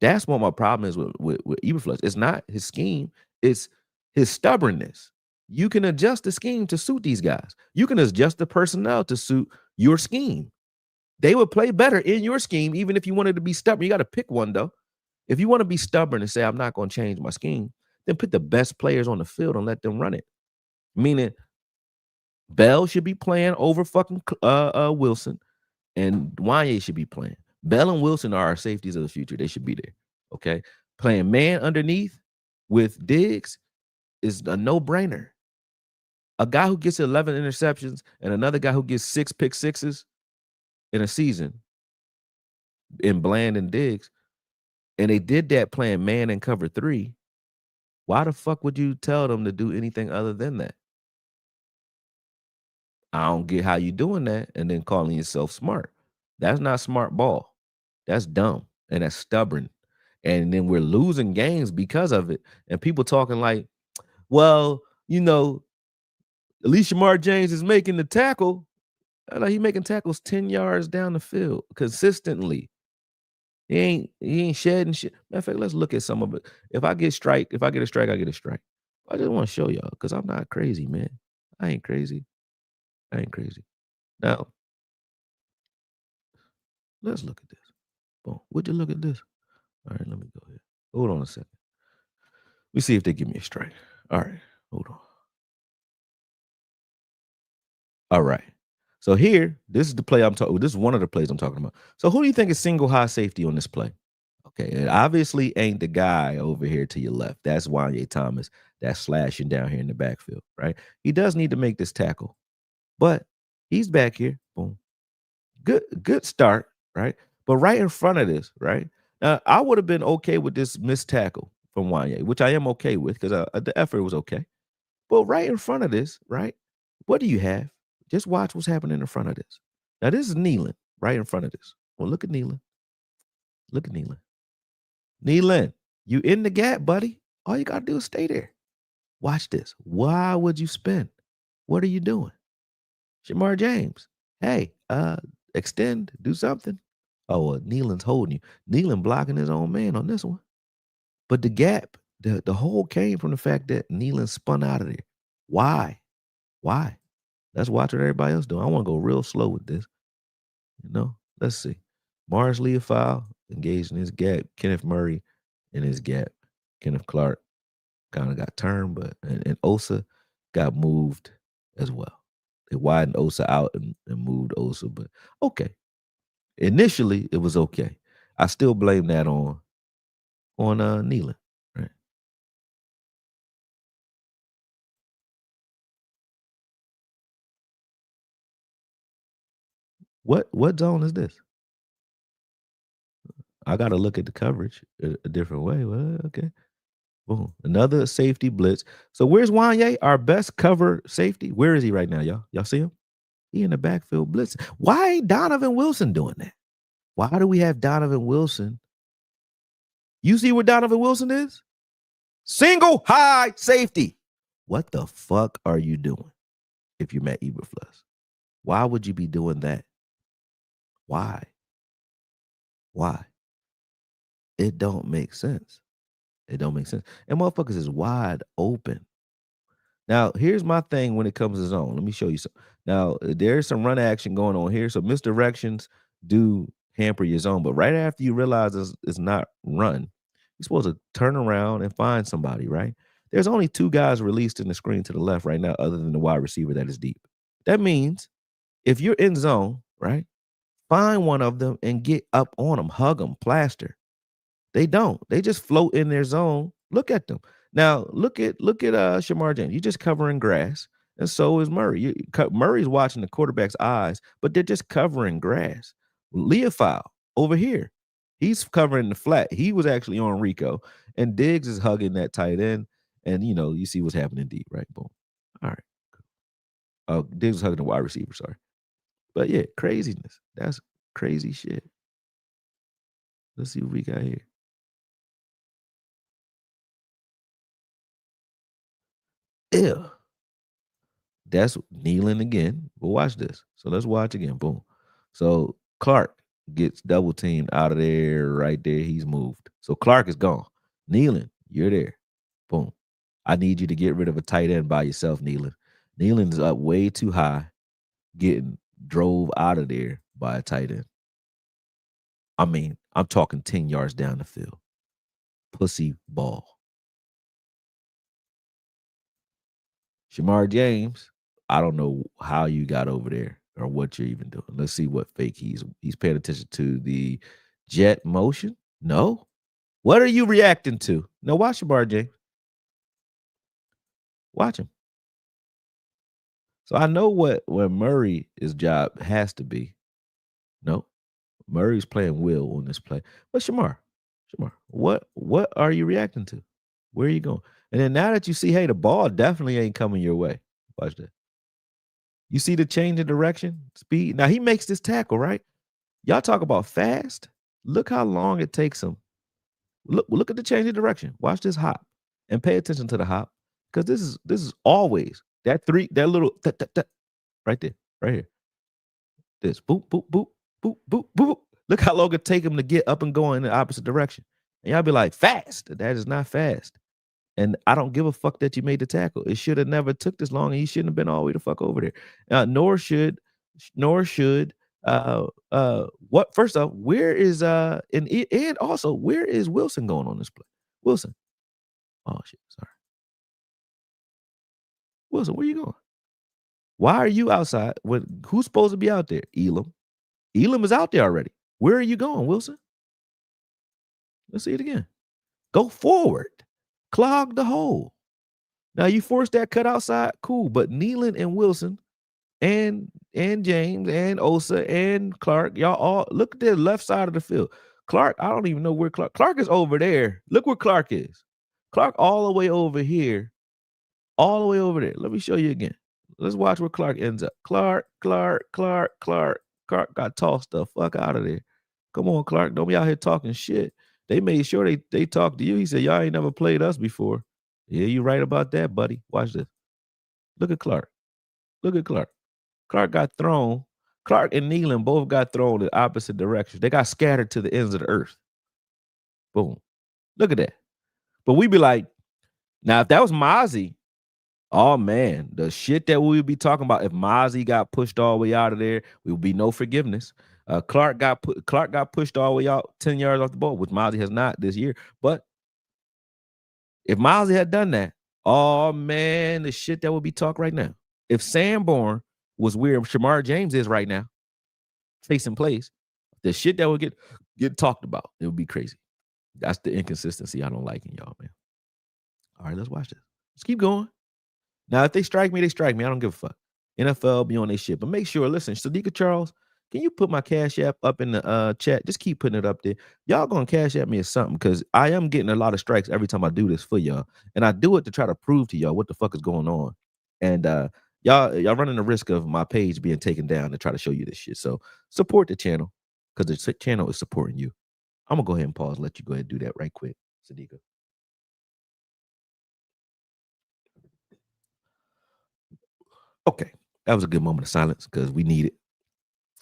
Speaker 1: That's what my problem is with Eberflus. It's not his scheme, it's his stubbornness. You can adjust the scheme to suit these guys. You can adjust the personnel to suit your scheme. They would play better in your scheme, even if you wanted to be stubborn. You got to pick one, though. If you want to be stubborn and say, I'm not going to change my scheme, then put the best players on the field and let them run it. Meaning, Bell should be playing over fucking Wilson, and Wanye should be playing. Bell and Wilson are our safeties of the future. They should be there, okay? Playing man underneath with Diggs is a no-brainer. A guy who gets 11 interceptions and another guy who gets 6 pick sixes in a season in Bland and Diggs, and they did that playing man and cover 3, why the fuck would you tell them to do anything other than that? I don't get how you doing that and then calling yourself smart. That's not smart ball. That's dumb and that's stubborn. And then we're losing games because of it. And people talking like, well, you know, at least Shamar James is making the tackle. Like he making tackles 10 yards down the field consistently. He ain't shedding shit. Matter of fact, let's look at some of it. If I get a strike, I get a strike. I just want to show y'all because I'm not crazy, man. I ain't crazy. Now, let's look at this. Boom. Would you look at this? All right, let me go ahead. Hold on a second. Let me see if they give me a strike. All right, hold on. All right. So here, this is the play I'm talking. This is one of the plays I'm talking about. So who do you think is single high safety on this play? Okay, it obviously ain't the guy over here to your left. That's Wanye Thomas. That's slashing down here in the backfield, right? He does need to make this tackle, but he's back here. Boom. Good start, right? But right in front of this, right? I would have been okay with this missed tackle from Wanye, which I am okay with because the effort was okay. But right in front of this, right? What do you have? Just watch what's happening in front of this. Now, this is Nealon right in front of this. Well, look at Nealon. Look at Nealon. Nealon, you in the gap, buddy. All you got to do is stay there. Watch this. Why would you spin? What are you doing? Shamar James. Hey, extend, do something. Oh, well, Nealon's holding you. Nealon blocking his own man on this one. But the gap, the hole came from the fact that Nealon spun out of there. Why? Let's watch what everybody else doing. I want to go real slow with this. You know, let's see. Morris Leofau engaged in his gap. Kenneth Murray in his gap. Kenneth Clark kind of got turned, but and Osa got moved as well. They widened Osa out and moved Osa, but okay. Initially, it was okay. I still blame that on on kneeling. Right. What zone is this? I gotta look at the coverage a different way. Well, okay. Boom. Another safety blitz. So where's Wanye, our best cover safety? Where is he right now, y'all? Y'all see him? He in the backfield blitzing. Why ain't Donovan Wilson doing that? Why do we have Donovan Wilson? You see where Donovan Wilson is? Single high safety. What the fuck are you doing if you're Matt Eberflus? Why would you be doing that? Why? Why? It don't make sense. It don't make sense. And motherfuckers is wide open. Now, here's my thing when it comes to zone. Let me show you some. Now, there's some run action going on here. So misdirections do hamper your zone. But right after you realize it's not run, you're supposed to turn around and find somebody, right? There's only two guys released in the screen to the left right now, other than the wide receiver that is deep. That means if you're in zone, right, find one of them and get up on them, hug them, plaster. They don't. They just float in their zone. Look at them. Now, look at Shamar James. You're just covering grass, and so is Murray. Murray's watching the quarterback's eyes, but they're just covering grass. Leofile over here, he's covering the flat. He was actually on Rico, and Diggs is hugging that tight end, and you see what's happening deep, right? Boom. All right. Oh, Diggs is hugging the wide receiver. Sorry, but yeah, craziness. That's crazy shit. Let's see what we got here. Ew. That's kneeling again. But watch this. So let's watch again. Boom. So Clark gets double teamed out of there. Right there. He's moved. So Clark is gone. Kneeling, you're there. Boom. I need you to get rid of a tight end by yourself, Kneeling. Kneeling is up way too high, getting drove out of there by a tight end. I mean, I'm talking 10 yards down the field. Pussy ball. Shamar James, I don't know how you got over there or what you're even doing. Let's see what fake he's paying attention to the jet motion. No. What are you reacting to? No, watch Shamar James. Watch him. So I know what Murray's job has to be. No. Murray's playing Will on this play. But Shamar, what are you reacting to? Where are you going? And then now that you see, hey, the ball definitely ain't coming your way. Watch that. You see the change in direction, speed. Now he makes this tackle, right? Y'all talk about fast. Look how long it takes him. Look at the change in direction. Watch this hop and pay attention to the hop, because this is always that little right there, right here. This boop boop boop boop boop boop. Look how long it take him to get up and go in the opposite direction. And y'all be like, fast. That is not fast. And I don't give a fuck that you made the tackle. It should have never took this long, and he shouldn't have been all the way the fuck over there. Nor should what first off, where is and also where is Wilson going on this play? Wilson. Oh shit, sorry. Wilson, where you going? Why are you outside? Who's supposed to be out there? Elam. Elam is out there already. Where are you going, Wilson? Let's see it again. Go forward. Clog the hole. Now you force that cut outside, cool. But Nealon and Wilson and James and Osa and Clark, y'all all look at the left side of the field. Clark, I don't even know where Clark is over there. Look where Clark is. Clark all the way over here, all the way over there. Let me show you again. Let's watch where Clark ends up. Clark got tossed the fuck out of there. Come on, Clark. Don't be out here talking shit. They made sure they talked to you. He said, y'all ain't never played us before. Yeah, you right about that, buddy. Watch this. Look at Clark. Look at Clark. Clark got thrown. Clark and Nealon both got thrown in opposite directions. They got scattered to the ends of the earth. Boom. Look at that. But we be like, now if that was Mozzie, oh man, the shit that we would be talking about if Mozzie got pushed all the way out of there, we would be no forgiveness. Clark got pushed all the way out 10 yards off the ball, which Mozzie has not this year. But if Mozzie had done that, oh man, the shit that would be talked right now. If Sanborn was where Shamar James is right now, facing plays, the shit that would get talked about, it would be crazy. That's the inconsistency I don't like in y'all, man. All right, let's watch this. Let's keep going. Now, if they strike me, they strike me. I don't give a fuck. NFL be on their shit. But make sure, listen, Sadiqa Charles, can you put my Cash App up in the chat? Just keep putting it up there. Y'all gonna Cash App me or something because I am getting a lot of strikes every time I do this for y'all. And I do it to try to prove to y'all what the fuck is going on. And y'all running the risk of my page being taken down to try to show you this shit. So support the channel because the channel is supporting you. I'm gonna go ahead and pause, let you go ahead and do that right quick, Sadiqa. Okay. That was a good moment of silence because we need it.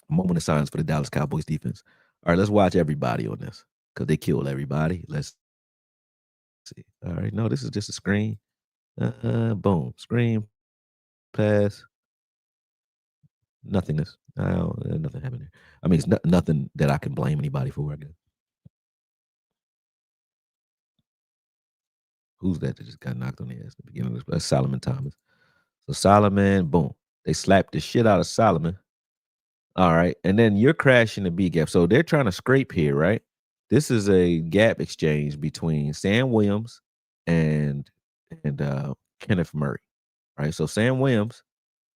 Speaker 1: A moment of silence for the Dallas Cowboys defense. All right, let's watch everybody on this because they killed everybody. Let's see. All right, no, this is just a screen. Boom, screen, pass, nothingness. Nothing happened there. I mean, it's nothing that I can blame anybody for. I guess. Who's that just got knocked on the ass at the beginning of this? That's Solomon Thomas. So Solomon, boom, they slapped the shit out of Solomon. All right. And then you're crashing the B gap. So they're trying to scrape here, right? This is a gap exchange between Sam Williams and Kenneth Murray. Right. So Sam Williams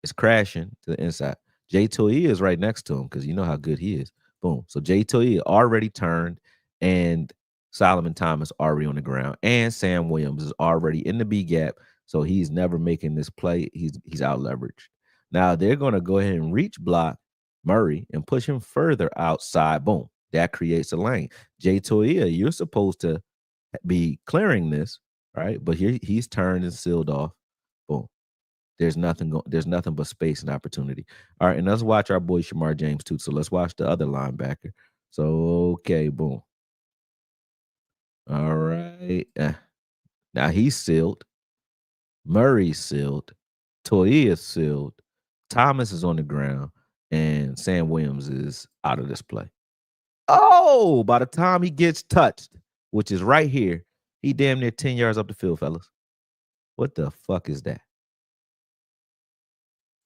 Speaker 1: is crashing to the inside. Jay Toia is right next to him because you know how good he is. Boom. So Jay Toia already turned and Solomon Thomas already on the ground. And Sam Williams is already in the B gap. So he's never making this play. He's out leveraged. Now they're gonna go ahead and reach block Murray and push him further outside. Boom. That creates a lane. Jay Toia, you're supposed to be clearing this, right? But here he's turned and sealed off. Boom. There's nothing but space and opportunity. All right, and let's watch our boy Shamar James too. So let's watch the other linebacker. So okay, boom. All right. Now he's sealed. Murray's sealed. Toya is sealed. Thomas is on the ground, and Sam Williams is out of this play. Oh, by the time he gets touched, which is right here, he damn near 10 yards up the field, fellas. What the fuck is that?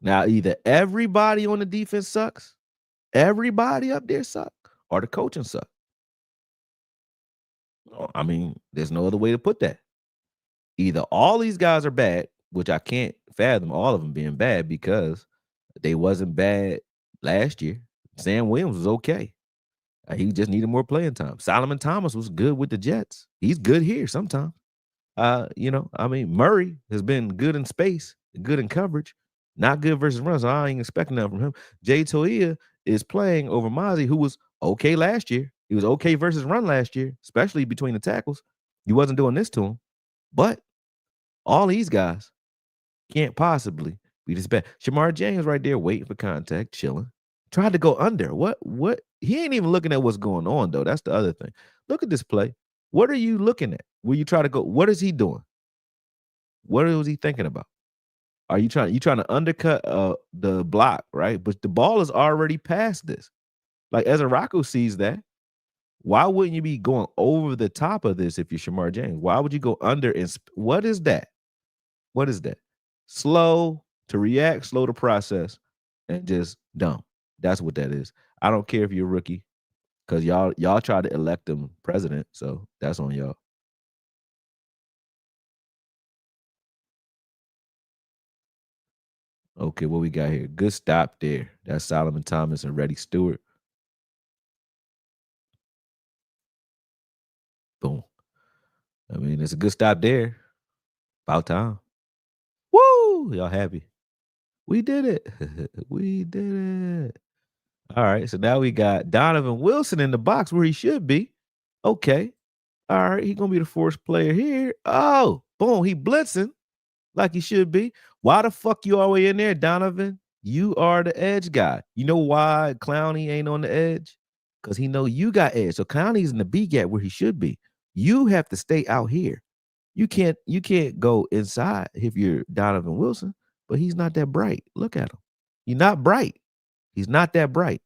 Speaker 1: Now, either everybody on the defense sucks, everybody up there suck, or the coaching suck. I mean, there's no other way to put that. Either all these guys are bad, which I can't fathom all of them being bad because they wasn't bad last year. Sam Williams was okay. He just needed more playing time. Solomon Thomas was good with the Jets. He's good here sometimes. I mean, Murray has been good in space, good in coverage, not good versus runs. So I ain't expecting that from him. Jay Toia is playing over Mozzie, who was okay last year. He was okay versus run last year, especially between the tackles. He wasn't doing this to him. But all these guys can't possibly be this bad. Shamar James right there waiting for contact, chilling. Tried to go under. What? He ain't even looking at what's going on, though. That's the other thing. Look at this play. What are you looking at? Will you try to go? What is he doing? What was he thinking about? Are you trying to undercut the block, right? But the ball is already past this. Like Ezaraku sees that. Why wouldn't you be going over the top of this if you're Shamar James? Why would you go under and what is that? What is that? Slow to react, slow to process, and just dumb. That's what that is. I don't care if you're a rookie, because y'all tried to elect him president, so that's on y'all. Okay, what we got here? Good stop there. That's Solomon Thomas and Reddy Stewart. Boom. I mean, it's a good stop there. About time. Woo! Y'all happy? We did it. We did it. All right. So now we got Donovan Wilson in the box where he should be. Okay. All right. He's gonna be the fourth player here. Oh, boom. He blitzing like he should be. Why the fuck you all the way in there, Donovan? You are the edge guy. You know why Clowney ain't on the edge? Because he know you got edge. So Clowney's in the B gap where he should be. You have to stay out here. You can't go inside if you're Donovan Wilson, but he's not that bright. Look at him. He's not bright. He's not that bright.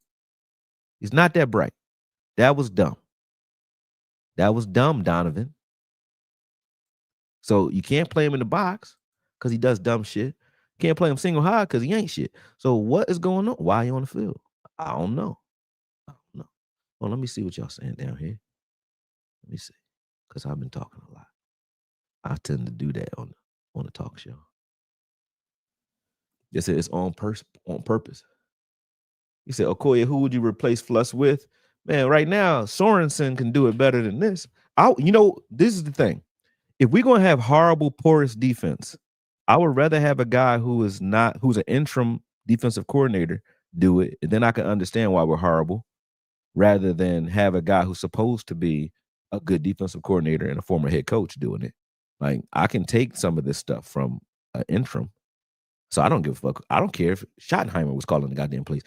Speaker 1: He's not that bright. That was dumb. That was dumb, Donovan. So you can't play him in the box because he does dumb shit. Can't play him single high because he ain't shit. So what is going on? Why are you on the field? I don't know. I don't know. Well, let me see what y'all saying down here. Let me see. because I've been talking a lot. I tend to do that on the talk show. They said it's on purpose. He said, Okoye, who would you replace Fluss with? Man, right now, Sorensen can do it better than this. This is the thing. If we're gonna have horrible, porous defense, I would rather have a guy who's an interim defensive coordinator do it, and then I can understand why we're horrible, rather than have a guy who's supposed to be a good defensive coordinator and a former head coach doing it. Like, I can take some of this stuff from an interim. So I don't give a fuck. I don't care if Schottenheimer was calling the goddamn plays.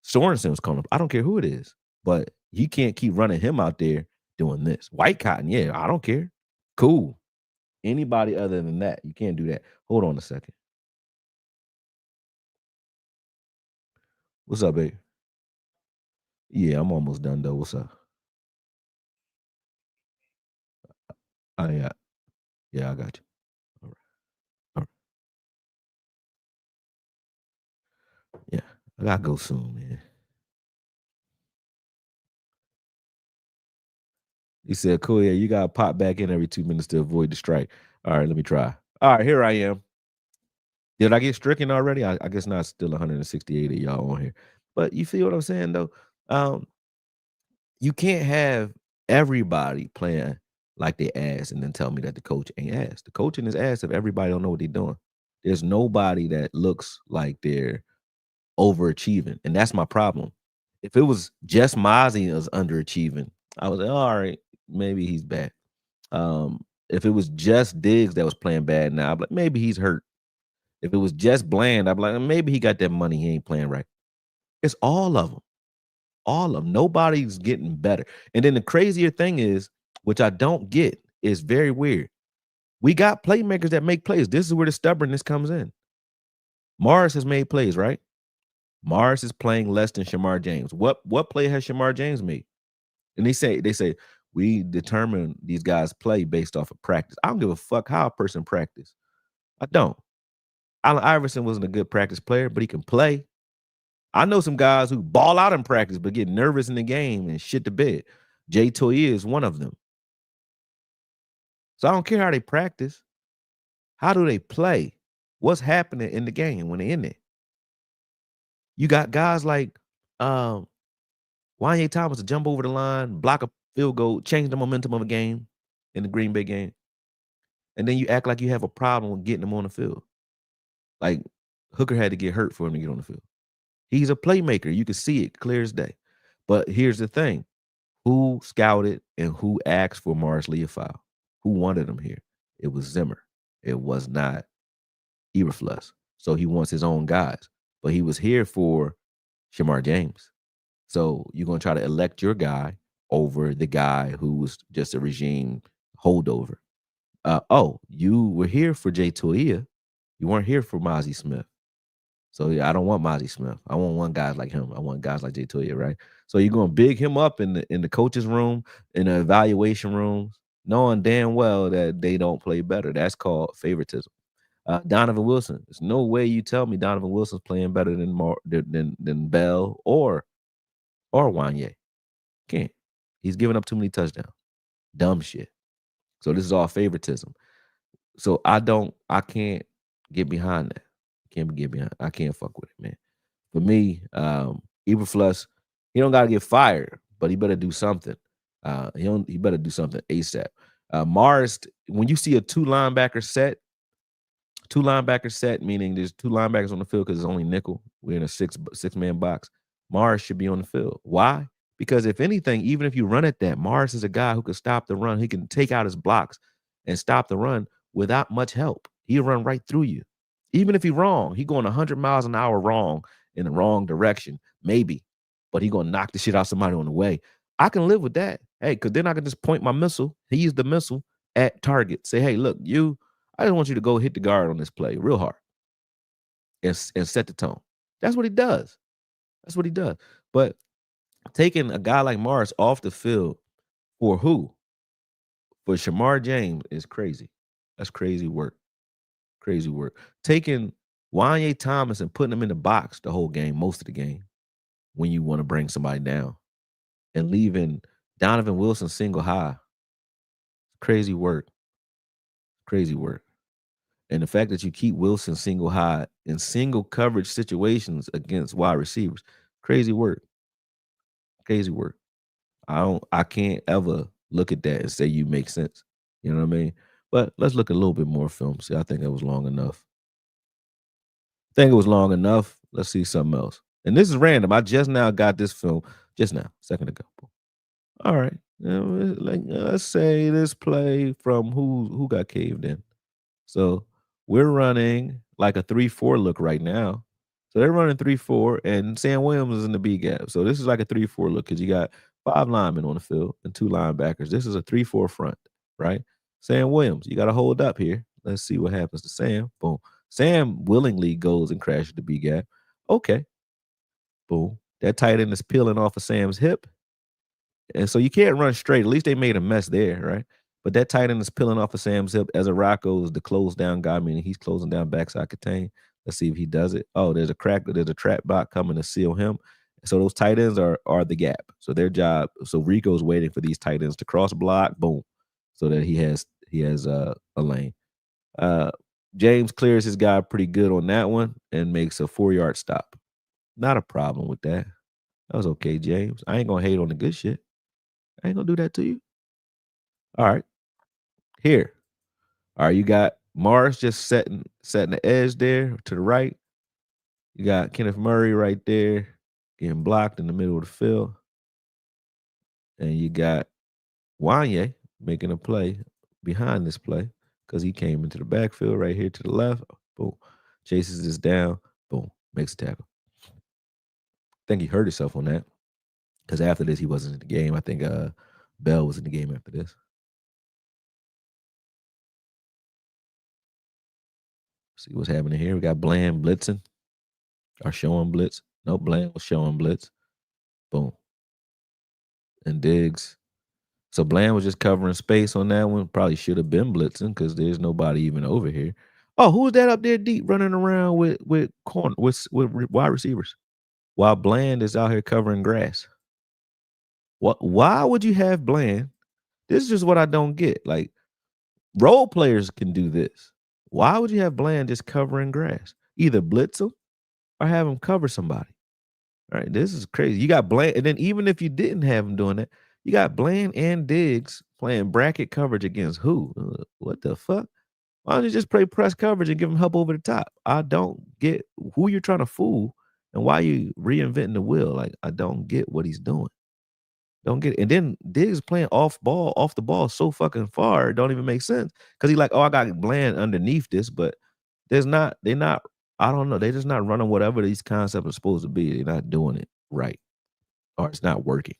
Speaker 1: Sorensen was calling. I don't care who it is, but you can't keep running him out there doing this. White Cotton, yeah, I don't care. Cool. Anybody other than that, you can't do that. Hold on a second. What's up, babe? Yeah, I'm almost done though. What's up? Yeah, yeah, I got you. All right, all right. Yeah, I gotta go soon, man. He said, "Cool, yeah, you gotta pop back in every 2 minutes to avoid the strike." All right, let me try. All right, here I am. Did I get stricken already? I guess not. Still 168 of y'all on here, but you feel what I'm saying though. Um, you can't have everybody playing like they ass and then tell me that the coach ain't ass. The coaching is ass if everybody don't know what they're doing. There's nobody that looks like they're overachieving, and that's my problem. If it was just Mozzie was underachieving, I was like, all right, maybe he's bad. If it was just Diggs that was playing bad now, I'm like, maybe he's hurt. If it was just Bland, I'd be like, maybe he got that money, he ain't playing right. It's all of them. All of them. Nobody's getting better. And then the crazier thing is, which I don't get, is very weird. We got playmakers that make plays. This is where the stubbornness comes in. Morris has made plays, right? Morris is playing less than Shamar James. What play has Shamar James made? And they say we determine these guys play based off of practice. I don't give a fuck how a person practice. I don't. Allen Iverson wasn't a good practice player, but he can play. I know some guys who ball out in practice but get nervous in the game and shit the bed. Jay Toye is one of them. So I don't care how they practice. How do they play? What's happening in the game when they're in there? You got guys like Wanye Thomas to jump over the line, block a field goal, change the momentum of a game in the Green Bay game. And then you act like you have a problem with getting them on the field. Like Hooker had to get hurt for him to get on the field. He's a playmaker. You can see it clear as day. But here's the thing. Who scouted and who asked for Morris Leofile? Who wanted him here? It was Zimmer. It was not Eberflus. So he wants his own guys. But he was here for Shamar James. So you're going to try to elect your guy over the guy who was just a regime holdover. You were here for Jay Toia. You weren't here for Mozzie Smith. So yeah, I don't want Mozzie Smith. I want guys like him. I want guys like Jay Toya, right? So you're gonna big him up in the coach's room, in the evaluation rooms, knowing damn well that they don't play better. That's called favoritism. Donovan Wilson. There's no way you tell me Donovan Wilson's playing better than Bell or Wanye. Can't. He's giving up too many touchdowns. Dumb shit. So this is all favoritism. So I can't get behind that. I can't fuck with it, man. For me, Eberflus, he don't gotta get fired, but he better do something. He better do something ASAP. Morris, when you see a two linebacker set, meaning there's two linebackers on the field because it's only nickel. We're in a six-man box. Morris should be on the field. Why? Because if anything, even if you run at that, Morris is a guy who can stop the run. He can take out his blocks and stop the run without much help. He'll run right through you. Even if he's wrong, he going 100 miles an hour wrong in the wrong direction, maybe, but he gonna knock the shit out somebody on the way. I can live with that. Hey, because then I can just point my missile. He used the missile at target. Say, hey, look, I just want you to go hit the guard on this play real hard and set the tone. That's what he does. That's what he does. But taking a guy like Morris off the field for who? For Shamar James is crazy. That's crazy work. Crazy work. Taking Wanye Thomas and putting him in the box the whole game, most of the game, when you want to bring somebody down, and leaving Donovan Wilson single high. Crazy work. Crazy work. And the fact that you keep Wilson single high in single coverage situations against wide receivers, crazy work. Crazy work. I can't ever look at that and say you make sense. You know what I mean? But let's look at a little bit more film. See, I think it was long enough. I think it was long enough. Let's see something else. And this is random. I just now got this film just now, a second ago. All right. Like let's say this play from who got caved in. So we're running like a 3-4 look right now. So they're running 3-4, and Sam Williams is in the B gap. So this is like a 3-4 look because you got 5 linemen on the field and 2 linebackers. This is a 3-4 front, right? Sam Williams, you got to hold up here. Let's see what happens to Sam. Boom. Sam willingly goes and crashes the B gap. Okay. Boom. That tight end is peeling off of Sam's hip. And so you can't run straight. At least they made a mess there, right? But that tight end is peeling off of Sam's hip as Rocco is the close down guy, meaning he's closing down backside contain. Let's see if he does it. Oh, there's a crack, there's a trap block coming to seal him. So those tight ends are the gap. So their job. So Rico's waiting for these tight ends to cross block, boom, so that he has a lane. James clears his guy pretty good on that one and makes a 4-yard stop. Not a problem with that. That was okay, James. I ain't gonna hate on the good shit. I ain't gonna do that to you. All right. Here. All right, you got Morris just setting the edge there to the right. You got Kenneth Murray right there getting blocked in the middle of the field. And you got Wanye making a play behind this play because he came into the backfield right here to the left. Boom. Chases this down. Boom. Makes a tackle. I think he hurt himself on that because after this, he wasn't in the game. I think Bell was in the game after this. See what's happening here. We got Bland blitzing or showing blitz. No, Bland was showing blitz. Boom. And Diggs. So Bland was just covering space on that one. Probably should have been blitzing because there's nobody even over here. Oh, who was that up there deep running around with wide receivers while Bland is out here covering grass? What? Why would you have Bland? This is just what I don't get. Like role players can do this. Why would you have Bland just covering grass? Either blitz him or have him cover somebody. All right, this is crazy. You got Bland, and then even if you didn't have him doing that, you got Bland and Diggs playing bracket coverage against who? What the fuck? Why don't you just play press coverage and give him help over the top? I don't get who you're trying to fool and why you reinventing the wheel. Like, I don't get what he's doing. Don't get it. And then Diggs playing off the ball so fucking far. It don't even make sense. Cause he like, oh, I got Bland underneath this, but they're not, I don't know. They're just not running whatever these concepts are supposed to be. They're not doing it right. Or it's not working.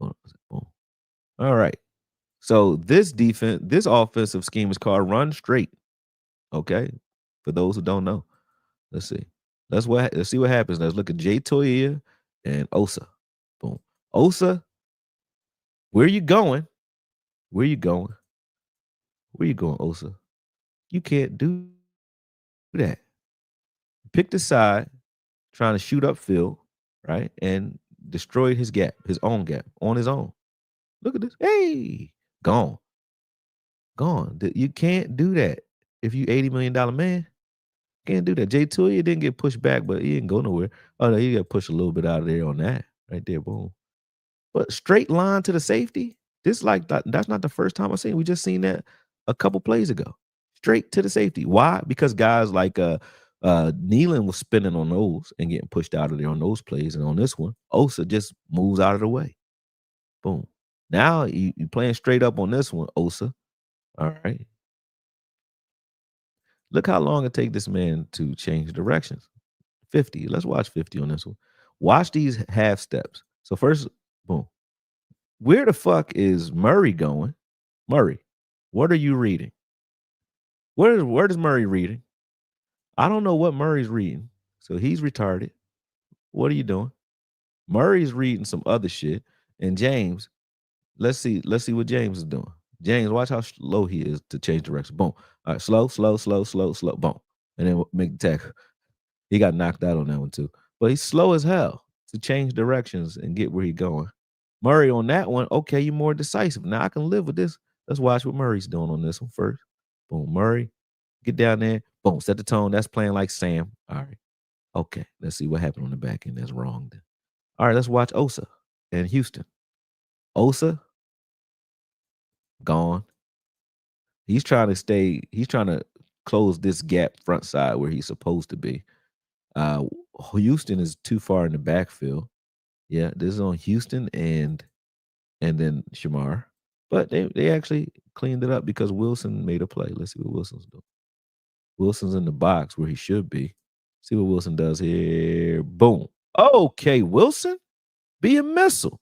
Speaker 1: Boom. All right. So this offensive scheme is called run straight. Okay. For those who don't know. Let's see. Let's see what happens. Let's look at Jay Toia and Osa. Boom. Osa, where you going? Where you going? Where you going, Osa? You can't do that. Picked a side, trying to shoot upfield, right? And destroyed his gap, his own gap, on his own. Look at this. Hey, gone. Gone. You can't do that. If you $80 million man, can't do that. Jay Toya didn't get pushed back, but he didn't go nowhere. Oh, no, he got pushed a little bit out of there on that. Right there, boom. But straight line to the safety, this like that's not the first time I've seen it. We just seen that a couple plays ago. Straight to the safety. Why? Because guys like Nealon was spinning on those and getting pushed out of there on those plays. And on this one, Osa just moves out of the way. Boom. Now you playing straight up on this one, Osa. All right. Look how long it take this man to change directions. 50. Let's watch 50 on this one. Watch these half steps. So first, boom. Where the fuck is Murray going? Murray, what are you reading? Where is Murray reading? I don't know what Murray's reading. So he's retarded. What are you doing? Murray's reading some other shit. And James, let's see what James is doing. James, watch how slow he is to change direction. Boom. All right, slow. Boom. And then make the tackle. He got knocked out on that one too. But he's slow as hell to change directions and get where he's going. Murray on that one, okay, you're more decisive. Now I can live with this. Let's watch what Murray's doing on this one first. Boom, Murray, get down there. Boom, set the tone. That's playing like Sam. All right. Okay, let's see what happened on the back end. That's wrong. Then. All right, let's watch Osa and Houston. Osa gone. He's trying to stay. He's trying to close this gap front side where he's supposed to be. Uh, Houston is too far in the backfield. Yeah, this is on Houston and then Shamar. But they actually cleaned it up because Wilson made a play. Let's see what Wilson's doing. Wilson's in the box where he should be. See what Wilson does here. Boom. Okay, Wilson, be a missile.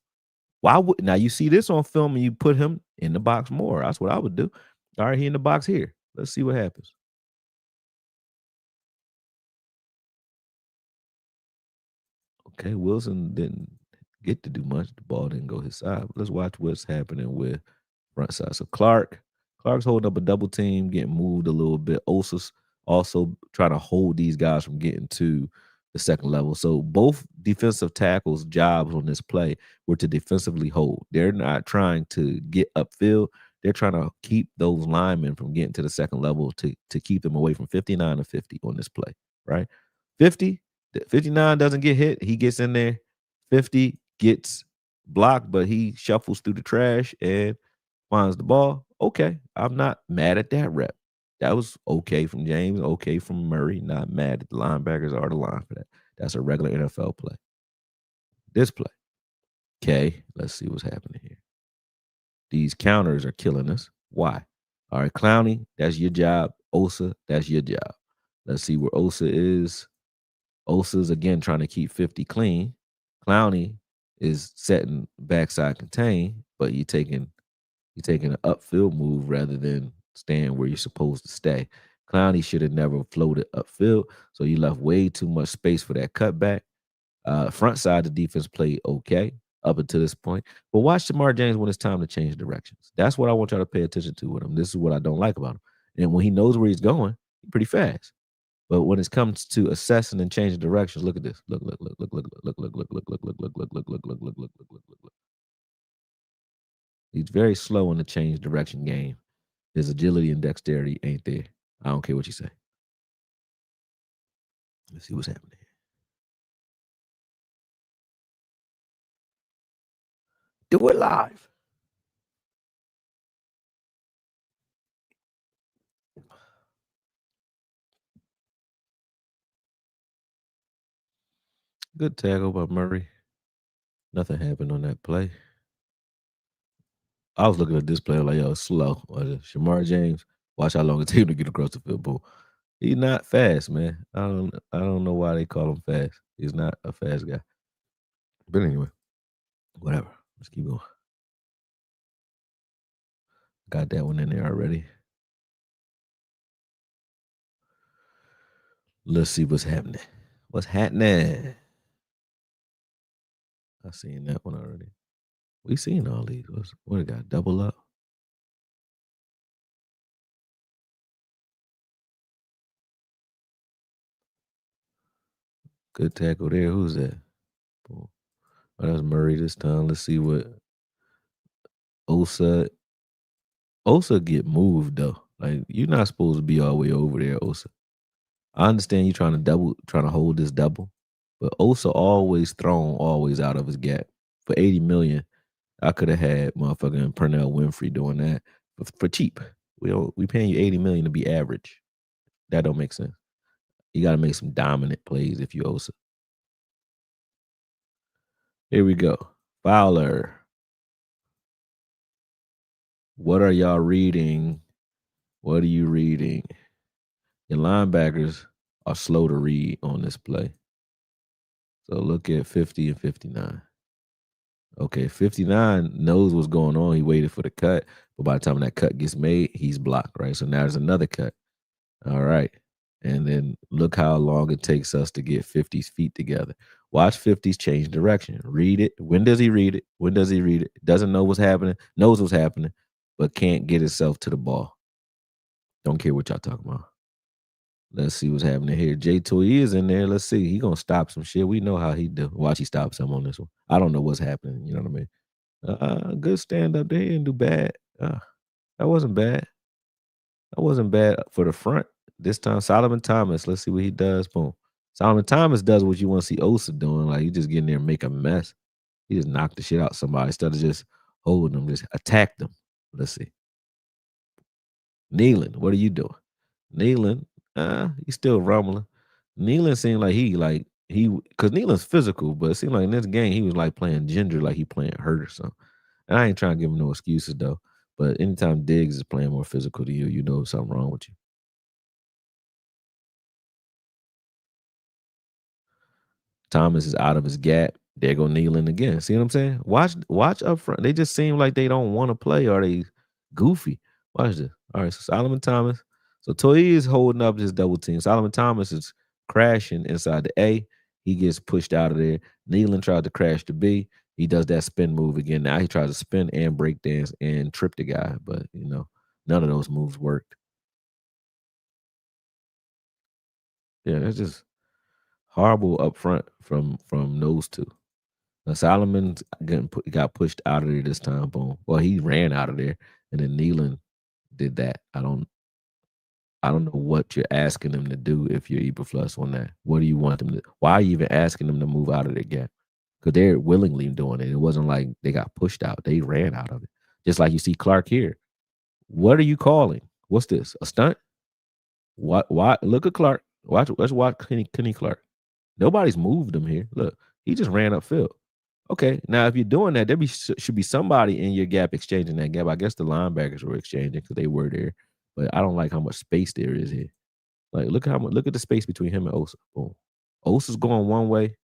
Speaker 1: Why would now you see this on film and you put him in the box more? That's what I would do. All right, he in the box here. Let's see what happens. Okay, Wilson didn't get to do much. The ball didn't go his side. Let's watch what's happening with front side. So Clark's holding up a double team, getting moved a little bit. Osa's also trying to hold these guys from getting to the second level. So both defensive tackles' jobs on this play were to defensively hold. They're not trying to get upfield. They're trying to keep those linemen from getting to the second level to keep them away from 59 to 50 on this play, right? 50, 59 doesn't get hit. He gets in there. 50 gets blocked, but he shuffles through the trash and finds the ball. Okay, I'm not mad at that rep. That was okay from James, okay from Murray. Not mad at the linebackers or the line for that. That's a regular NFL play. This play. Okay, let's see what's happening here. These counters are killing us. Why? All right, Clowney, that's your job. Osa, that's your job. Let's see where Osa is. Osa's again trying to keep 50 clean. Clowney is setting backside contain, but you're taking an upfield move rather than staying where you're supposed to stay. Clowney should have never floated upfield, so you left way too much space for that cutback. Front side, the defense played okay up until this point. But watch Jamar James when it's time to change directions. That's what I want y'all to pay attention to with him. This is what I don't like about him. And when he knows where he's going, he's pretty fast. But when it comes to assessing and changing directions, look at this. Look. He's very slow in the change direction game. His agility and dexterity ain't there. I don't care what you say. Let's see what's happening. Do it live. Good tackle by Murray. Nothing happened on that play. I was looking at this play like, yo, it's slow. Shamar James, watch how long it takes him to get across the field. Boom. He's not fast, man. I don't know why they call him fast. He's not a fast guy. But anyway, whatever. Let's keep going. Got that one in there already. Let's see what's happening. What's happening? I seen that one already. We seen all these. What it got? Double up. Good tackle there. Who's that? Boom. Oh, that's Murray this time. Let's see what Osa. Osa get moved though. Like you're not supposed to be all the way over there, Osa. I understand you trying to hold this double, but Osa always thrown always out of his gap. For 80 million, I could have had motherfucking Pernell Winfrey doing that for cheap. We paying you 80 million to be average. That don't make sense. You got to make some dominant plays if you Osa. Here we go. Fowler. What are y'all reading? What are you reading? Your linebackers are slow to read on this play. So look at 50 and 59. Okay, 59 knows what's going on. He waited for the cut, but by the time that cut gets made, he's blocked, right? So now there's another cut. All right. And then look how long it takes us to get 50's feet together. Watch 50's change direction. Read it. When does he read it? When does he read it? Doesn't know what's happening, knows what's happening, but can't get himself to the ball. Don't care what y'all talking about. Let's see what's happening here. Jay Toy is in there. Let's see. He gonna stop some shit. We know how he do. Watch he stops him on this one. I don't know what's happening. You know what I mean? Good stand up there. He didn't do bad. That wasn't bad. That wasn't bad for the front. This time, Solomon Thomas, let's see what he does. Boom. Solomon Thomas does what you want to see Osa doing. Like, you just get in there and make a mess. He just knocked the shit out somebody instead of just holding them, just attack them. Let's see. Kneeling, what are you doing? Kneeling, he's still rumbling. Kneeling seemed like because Kneeling's physical, but it seemed like in this game he was like playing ginger, like he playing hurt or something. And I ain't trying to give him no excuses though. But anytime Diggs is playing more physical to you, you know something wrong with you. Thomas is out of his gap. There go kneeling again. See what I'm saying? Watch up front. They just seem like they don't want to play or they goofy. Watch this. All right, so Solomon Thomas. So Toy is holding up his double team. Solomon Thomas is crashing inside the A. He gets pushed out of there. Nealon tried to crash the B. He does that spin move again. Now he tries to spin and break dance and trip the guy, but none of those moves worked. Yeah, that's just horrible up front from those two. Now Solomon's got pushed out of there this time. Boom. Well, he ran out of there, and then Nealon did that. I don't know what you're asking them to do if you're Eberflus on that. What do you want them to? Why are you even asking them to move out of their gap? Because they're willingly doing it. It wasn't like they got pushed out. They ran out of it. Just like you see Clark here. What are you calling? What's this? A stunt? What? Why? Look at Clark. Let's watch Kenny Clark. Nobody's moved him here. Look, he just ran upfield. Okay, now if you're doing that, should be somebody in your gap exchanging that gap. I guess the linebackers were exchanging because they were there, but I don't like how much space there is here. Like, look at the space between him and Osa. Boom. Osa's going one way,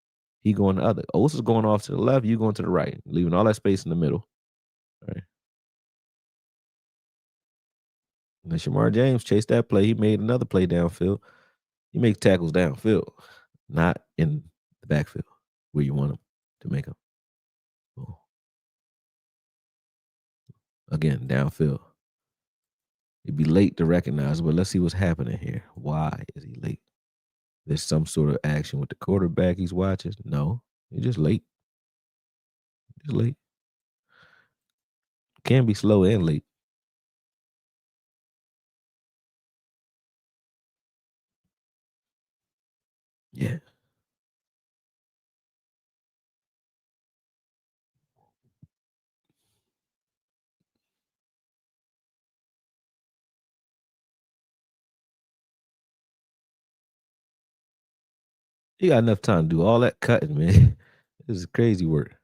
Speaker 1: he going the other. Osa's going off to the left, you going to the right, leaving all that space in the middle. All right. And then Shamar James chased that play. He made another play downfield. He makes tackles downfield, not in the backfield where you want him to make them. Boom. Again, downfield. He'd be late to recognize, but let's see what's happening here. Why is he late? There's some sort of action with the quarterback he's watching. No, he's just late. Just late. Can be slow and late. Yeah. He got enough time to do all that cutting, man. This is crazy work.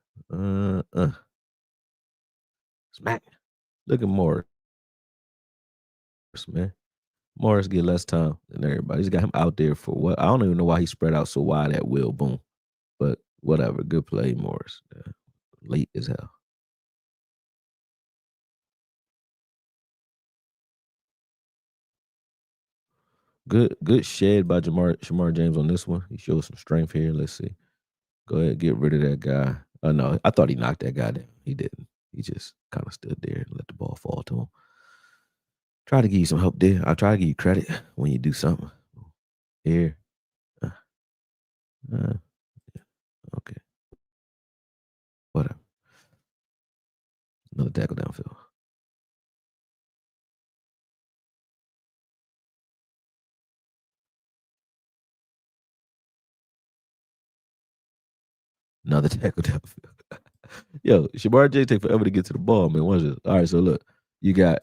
Speaker 1: Smack. Look at Morris, man. Morris get less time than everybody. He's got him out there for what? I don't even know why he spread out so wide at will. Boom. But whatever. Good play, Morris. Late as hell. Good shed by Shamar James on this one. He shows some strength here. Let's see. Go ahead, get rid of that guy. Oh no, I thought he knocked that guy down. He didn't. He just kind of stood there and let the ball fall to him. Try to give you some help there. I try to give you credit when you do something. Here. Uh, uh, okay. Whatever. Another tackle downfield. Another tackle downfield. Yo, Shamar J take forever to get to the ball, man. Watch this. All right, so look, you got.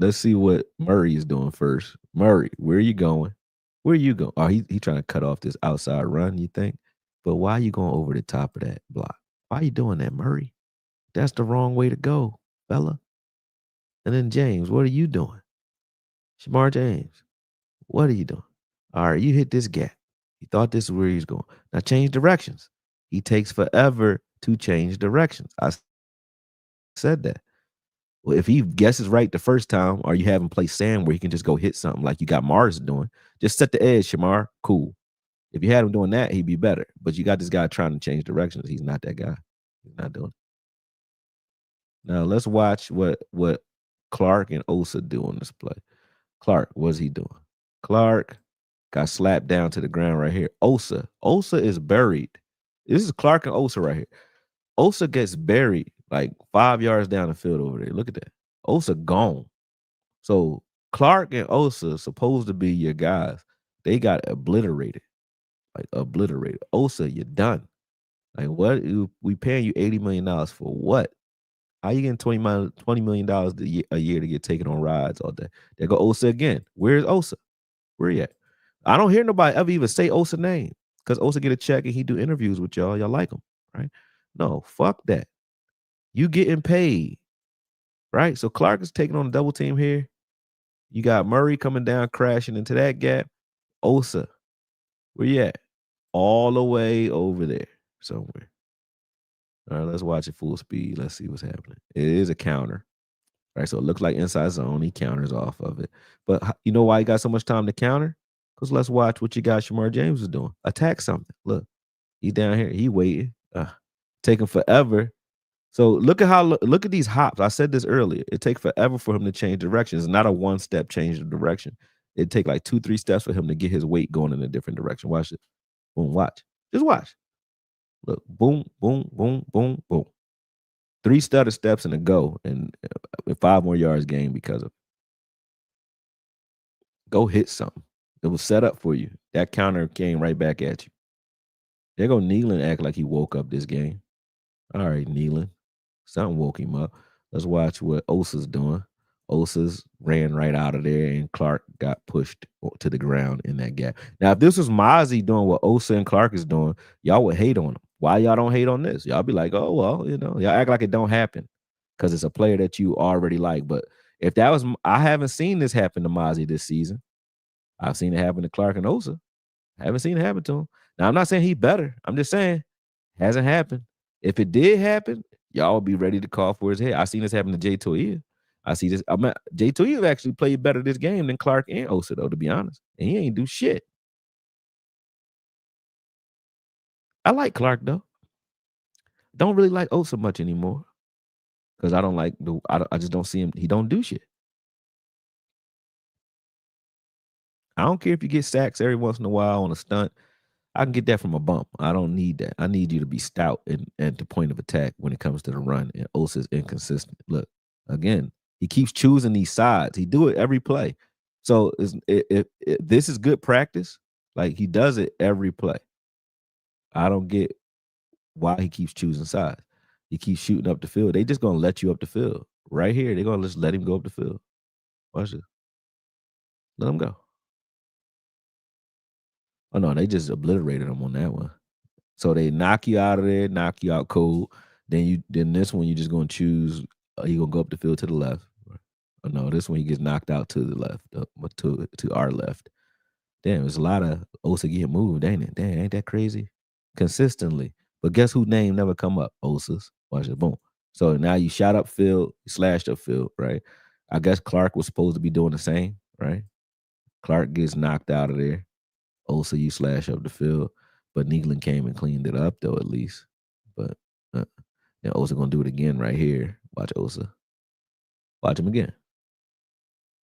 Speaker 1: Let's see what Murray is doing first. Murray, where are you going? Where are you going? Oh, he trying to cut off this outside run. You think? But why are you going over the top of that block? Why are you doing that, Murray? That's the wrong way to go, fella. And then James, what are you doing? Shamar James, what are you doing? All right, you hit this gap. He thought this is where he's going. Now change directions. He takes forever to change directions. I said that. Well, if he guesses right the first time, or you have him play sand where he can just go hit something like you got Mars doing, just set the edge, Shamar. Cool. If you had him doing that, he'd be better. But you got this guy trying to change directions. He's not that guy. He's not doing it. Now let's watch what Clark and Osa do on this play. Clark, what's he doing? Clark got slapped down to the ground right here. Osa is buried. This is Clark and Osa right here. Osa gets buried like 5 yards down the field over there. Look at that. Osa gone. So Clark and Osa supposed to be your guys. They got obliterated, like obliterated. Osa, you're done. Like what? We paying you $80 million for what? How you getting $20 million a year to get taken on rides all day? There go Osa again. Where's Osa? Where he at? I don't hear nobody ever even say Osa name because Osa get a check and he do interviews with y'all. Y'all like him, right? No, fuck that. You getting paid, right? So Clark is taking on a double team here. You got Murray coming down, crashing into that gap. Osa, where you at? All the way over there somewhere. All right, let's watch it full speed. Let's see what's happening. It is a counter. Right, so it looks like inside zone. He counters off of it. But you know why he got so much time to counter? Because let's watch what you got Shamar James is doing. Attack something. Look, he down here. He waiting. Taking forever. So look at these hops. I said this earlier. It takes forever for him to change direction. It's not a one-step change of direction. It take like 2-3 steps for him to get his weight going in a different direction. Watch it. Boom, watch. Just watch. Look, boom, boom, boom, boom, boom. 3 stutter steps and a go, and 5 more yards gained because of go hit something. It was set up for you. That counter came right back at you. There go Nealon act like he woke up this game. All right, Nealon. Something woke him up. Let's watch what Osa's doing. Osa's ran right out of there, and Clark got pushed to the ground in that gap. Now, if this was Mozzie doing what Osa and Clark is doing, y'all would hate on him. Why y'all don't hate on this? Y'all be like, oh, well, y'all act like it don't happen because it's a player that you already like. But if that was, I haven't seen this happen to Mozzie this season. I've seen it happen to Clark and Osa. I haven't seen it happen to him. Now, I'm not saying he's better. I'm just saying hasn't happened. If it did happen, y'all would be ready to call for his head. I seen this happen to Jay Toia. I see this. Jay Toia actually played better this game than Clark and Osa, though, to be honest. And he ain't do shit. I like Clark, though. Don't really like Osa much anymore. Because I don't like I just don't see him. He don't do shit. I don't care if you get sacks every once in a while on a stunt. I can get that from a bump. I don't need that. I need you to be stout and at the point of attack when it comes to the run. And Osa's inconsistent. Look, again, he keeps choosing these sides. He do it every play. So this is good practice. Like he does it every play. I don't get why he keeps choosing sides. He keeps shooting up the field. They just gonna let you up the field. Right here, they're gonna just let him go up the field. Watch this. Let him go. Oh no, they just obliterated him on that one. So they knock you out of there, knock you out cold. Then this one you just gonna choose. He gonna go up the field to the left. Oh no, this one he gets knocked out to the left, to our left. Damn, there's a lot of Osa getting moved, ain't it? Damn, ain't that crazy? Consistently. But guess whose name never come up? Osa's. Watch it, boom. So now you shot up field, you slashed up field, right? I guess Clark was supposed to be doing the same, right? Clark gets knocked out of there. Osa, you slash up the field. But Nealon came and cleaned it up, though, at least. But now Osa going to do it again right here. Watch Osa. Watch him again.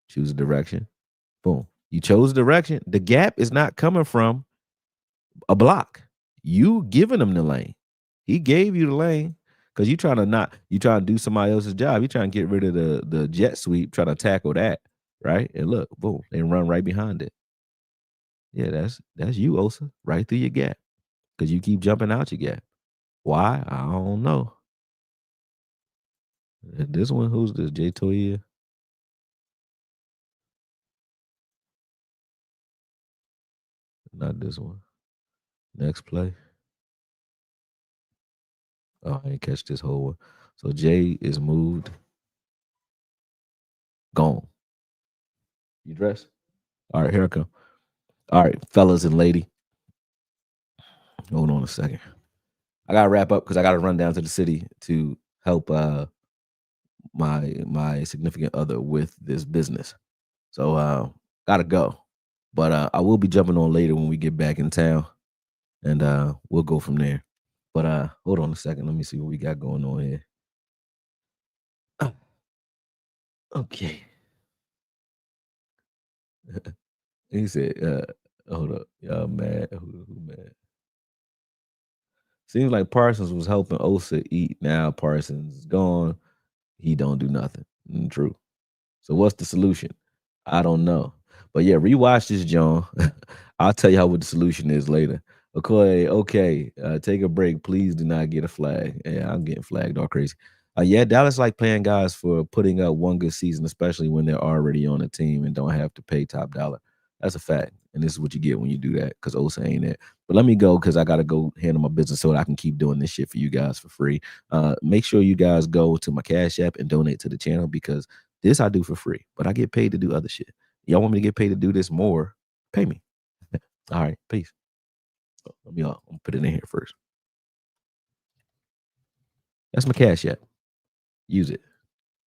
Speaker 1: Choose a direction. Boom. You chose direction. The gap is not coming from a block. You giving him the lane. He gave you the lane because you trying to do somebody else's job. You trying to get rid of the jet sweep, trying to tackle that, right? And look, boom, they run right behind it. Yeah, that's you, Osa, right through your gap because you keep jumping out your gap. Why? I don't know. This one, who's this? Jay Toya? Not this one. Next play. Oh, I didn't catch this whole one. So Jay is moved. Gone. You dressed? All right, here I come. All right, fellas and lady. Hold on a second. I gotta wrap up because I gotta run down to the city to help my significant other with this business. So gotta go. But I will be jumping on later when we get back in town, and we'll go from there. But hold on a second. Let me see what we got going on here. Okay. He said, hold up. Y'all mad? Who mad? Seems like Parsons was helping Osa eat. Now Parsons is gone. He don't do nothing. True. So what's the solution? I don't know. But yeah, rewatch this, John. I'll tell y'all what the solution is later. Akoye, okay, take a break. Please do not get a flag. Yeah, I'm getting flagged all crazy. Yeah, Dallas like playing guys for putting up one good season, especially when they're already on a team and don't have to pay top dollar. That's a fact. And this is what you get when you do that because Osa ain't it. But let me go because I got to go handle my business so that I can keep doing this shit for you guys for free. Make sure you guys go to my Cash App and donate to the channel because this I do for free, but I get paid to do other shit. Y'all want me to get paid to do this more? Pay me. All right, peace. Let me I'm gonna put it in here first. That's my Cash App. Use it.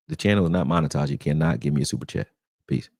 Speaker 1: The channel is not monetized. You cannot give me a super chat. Peace.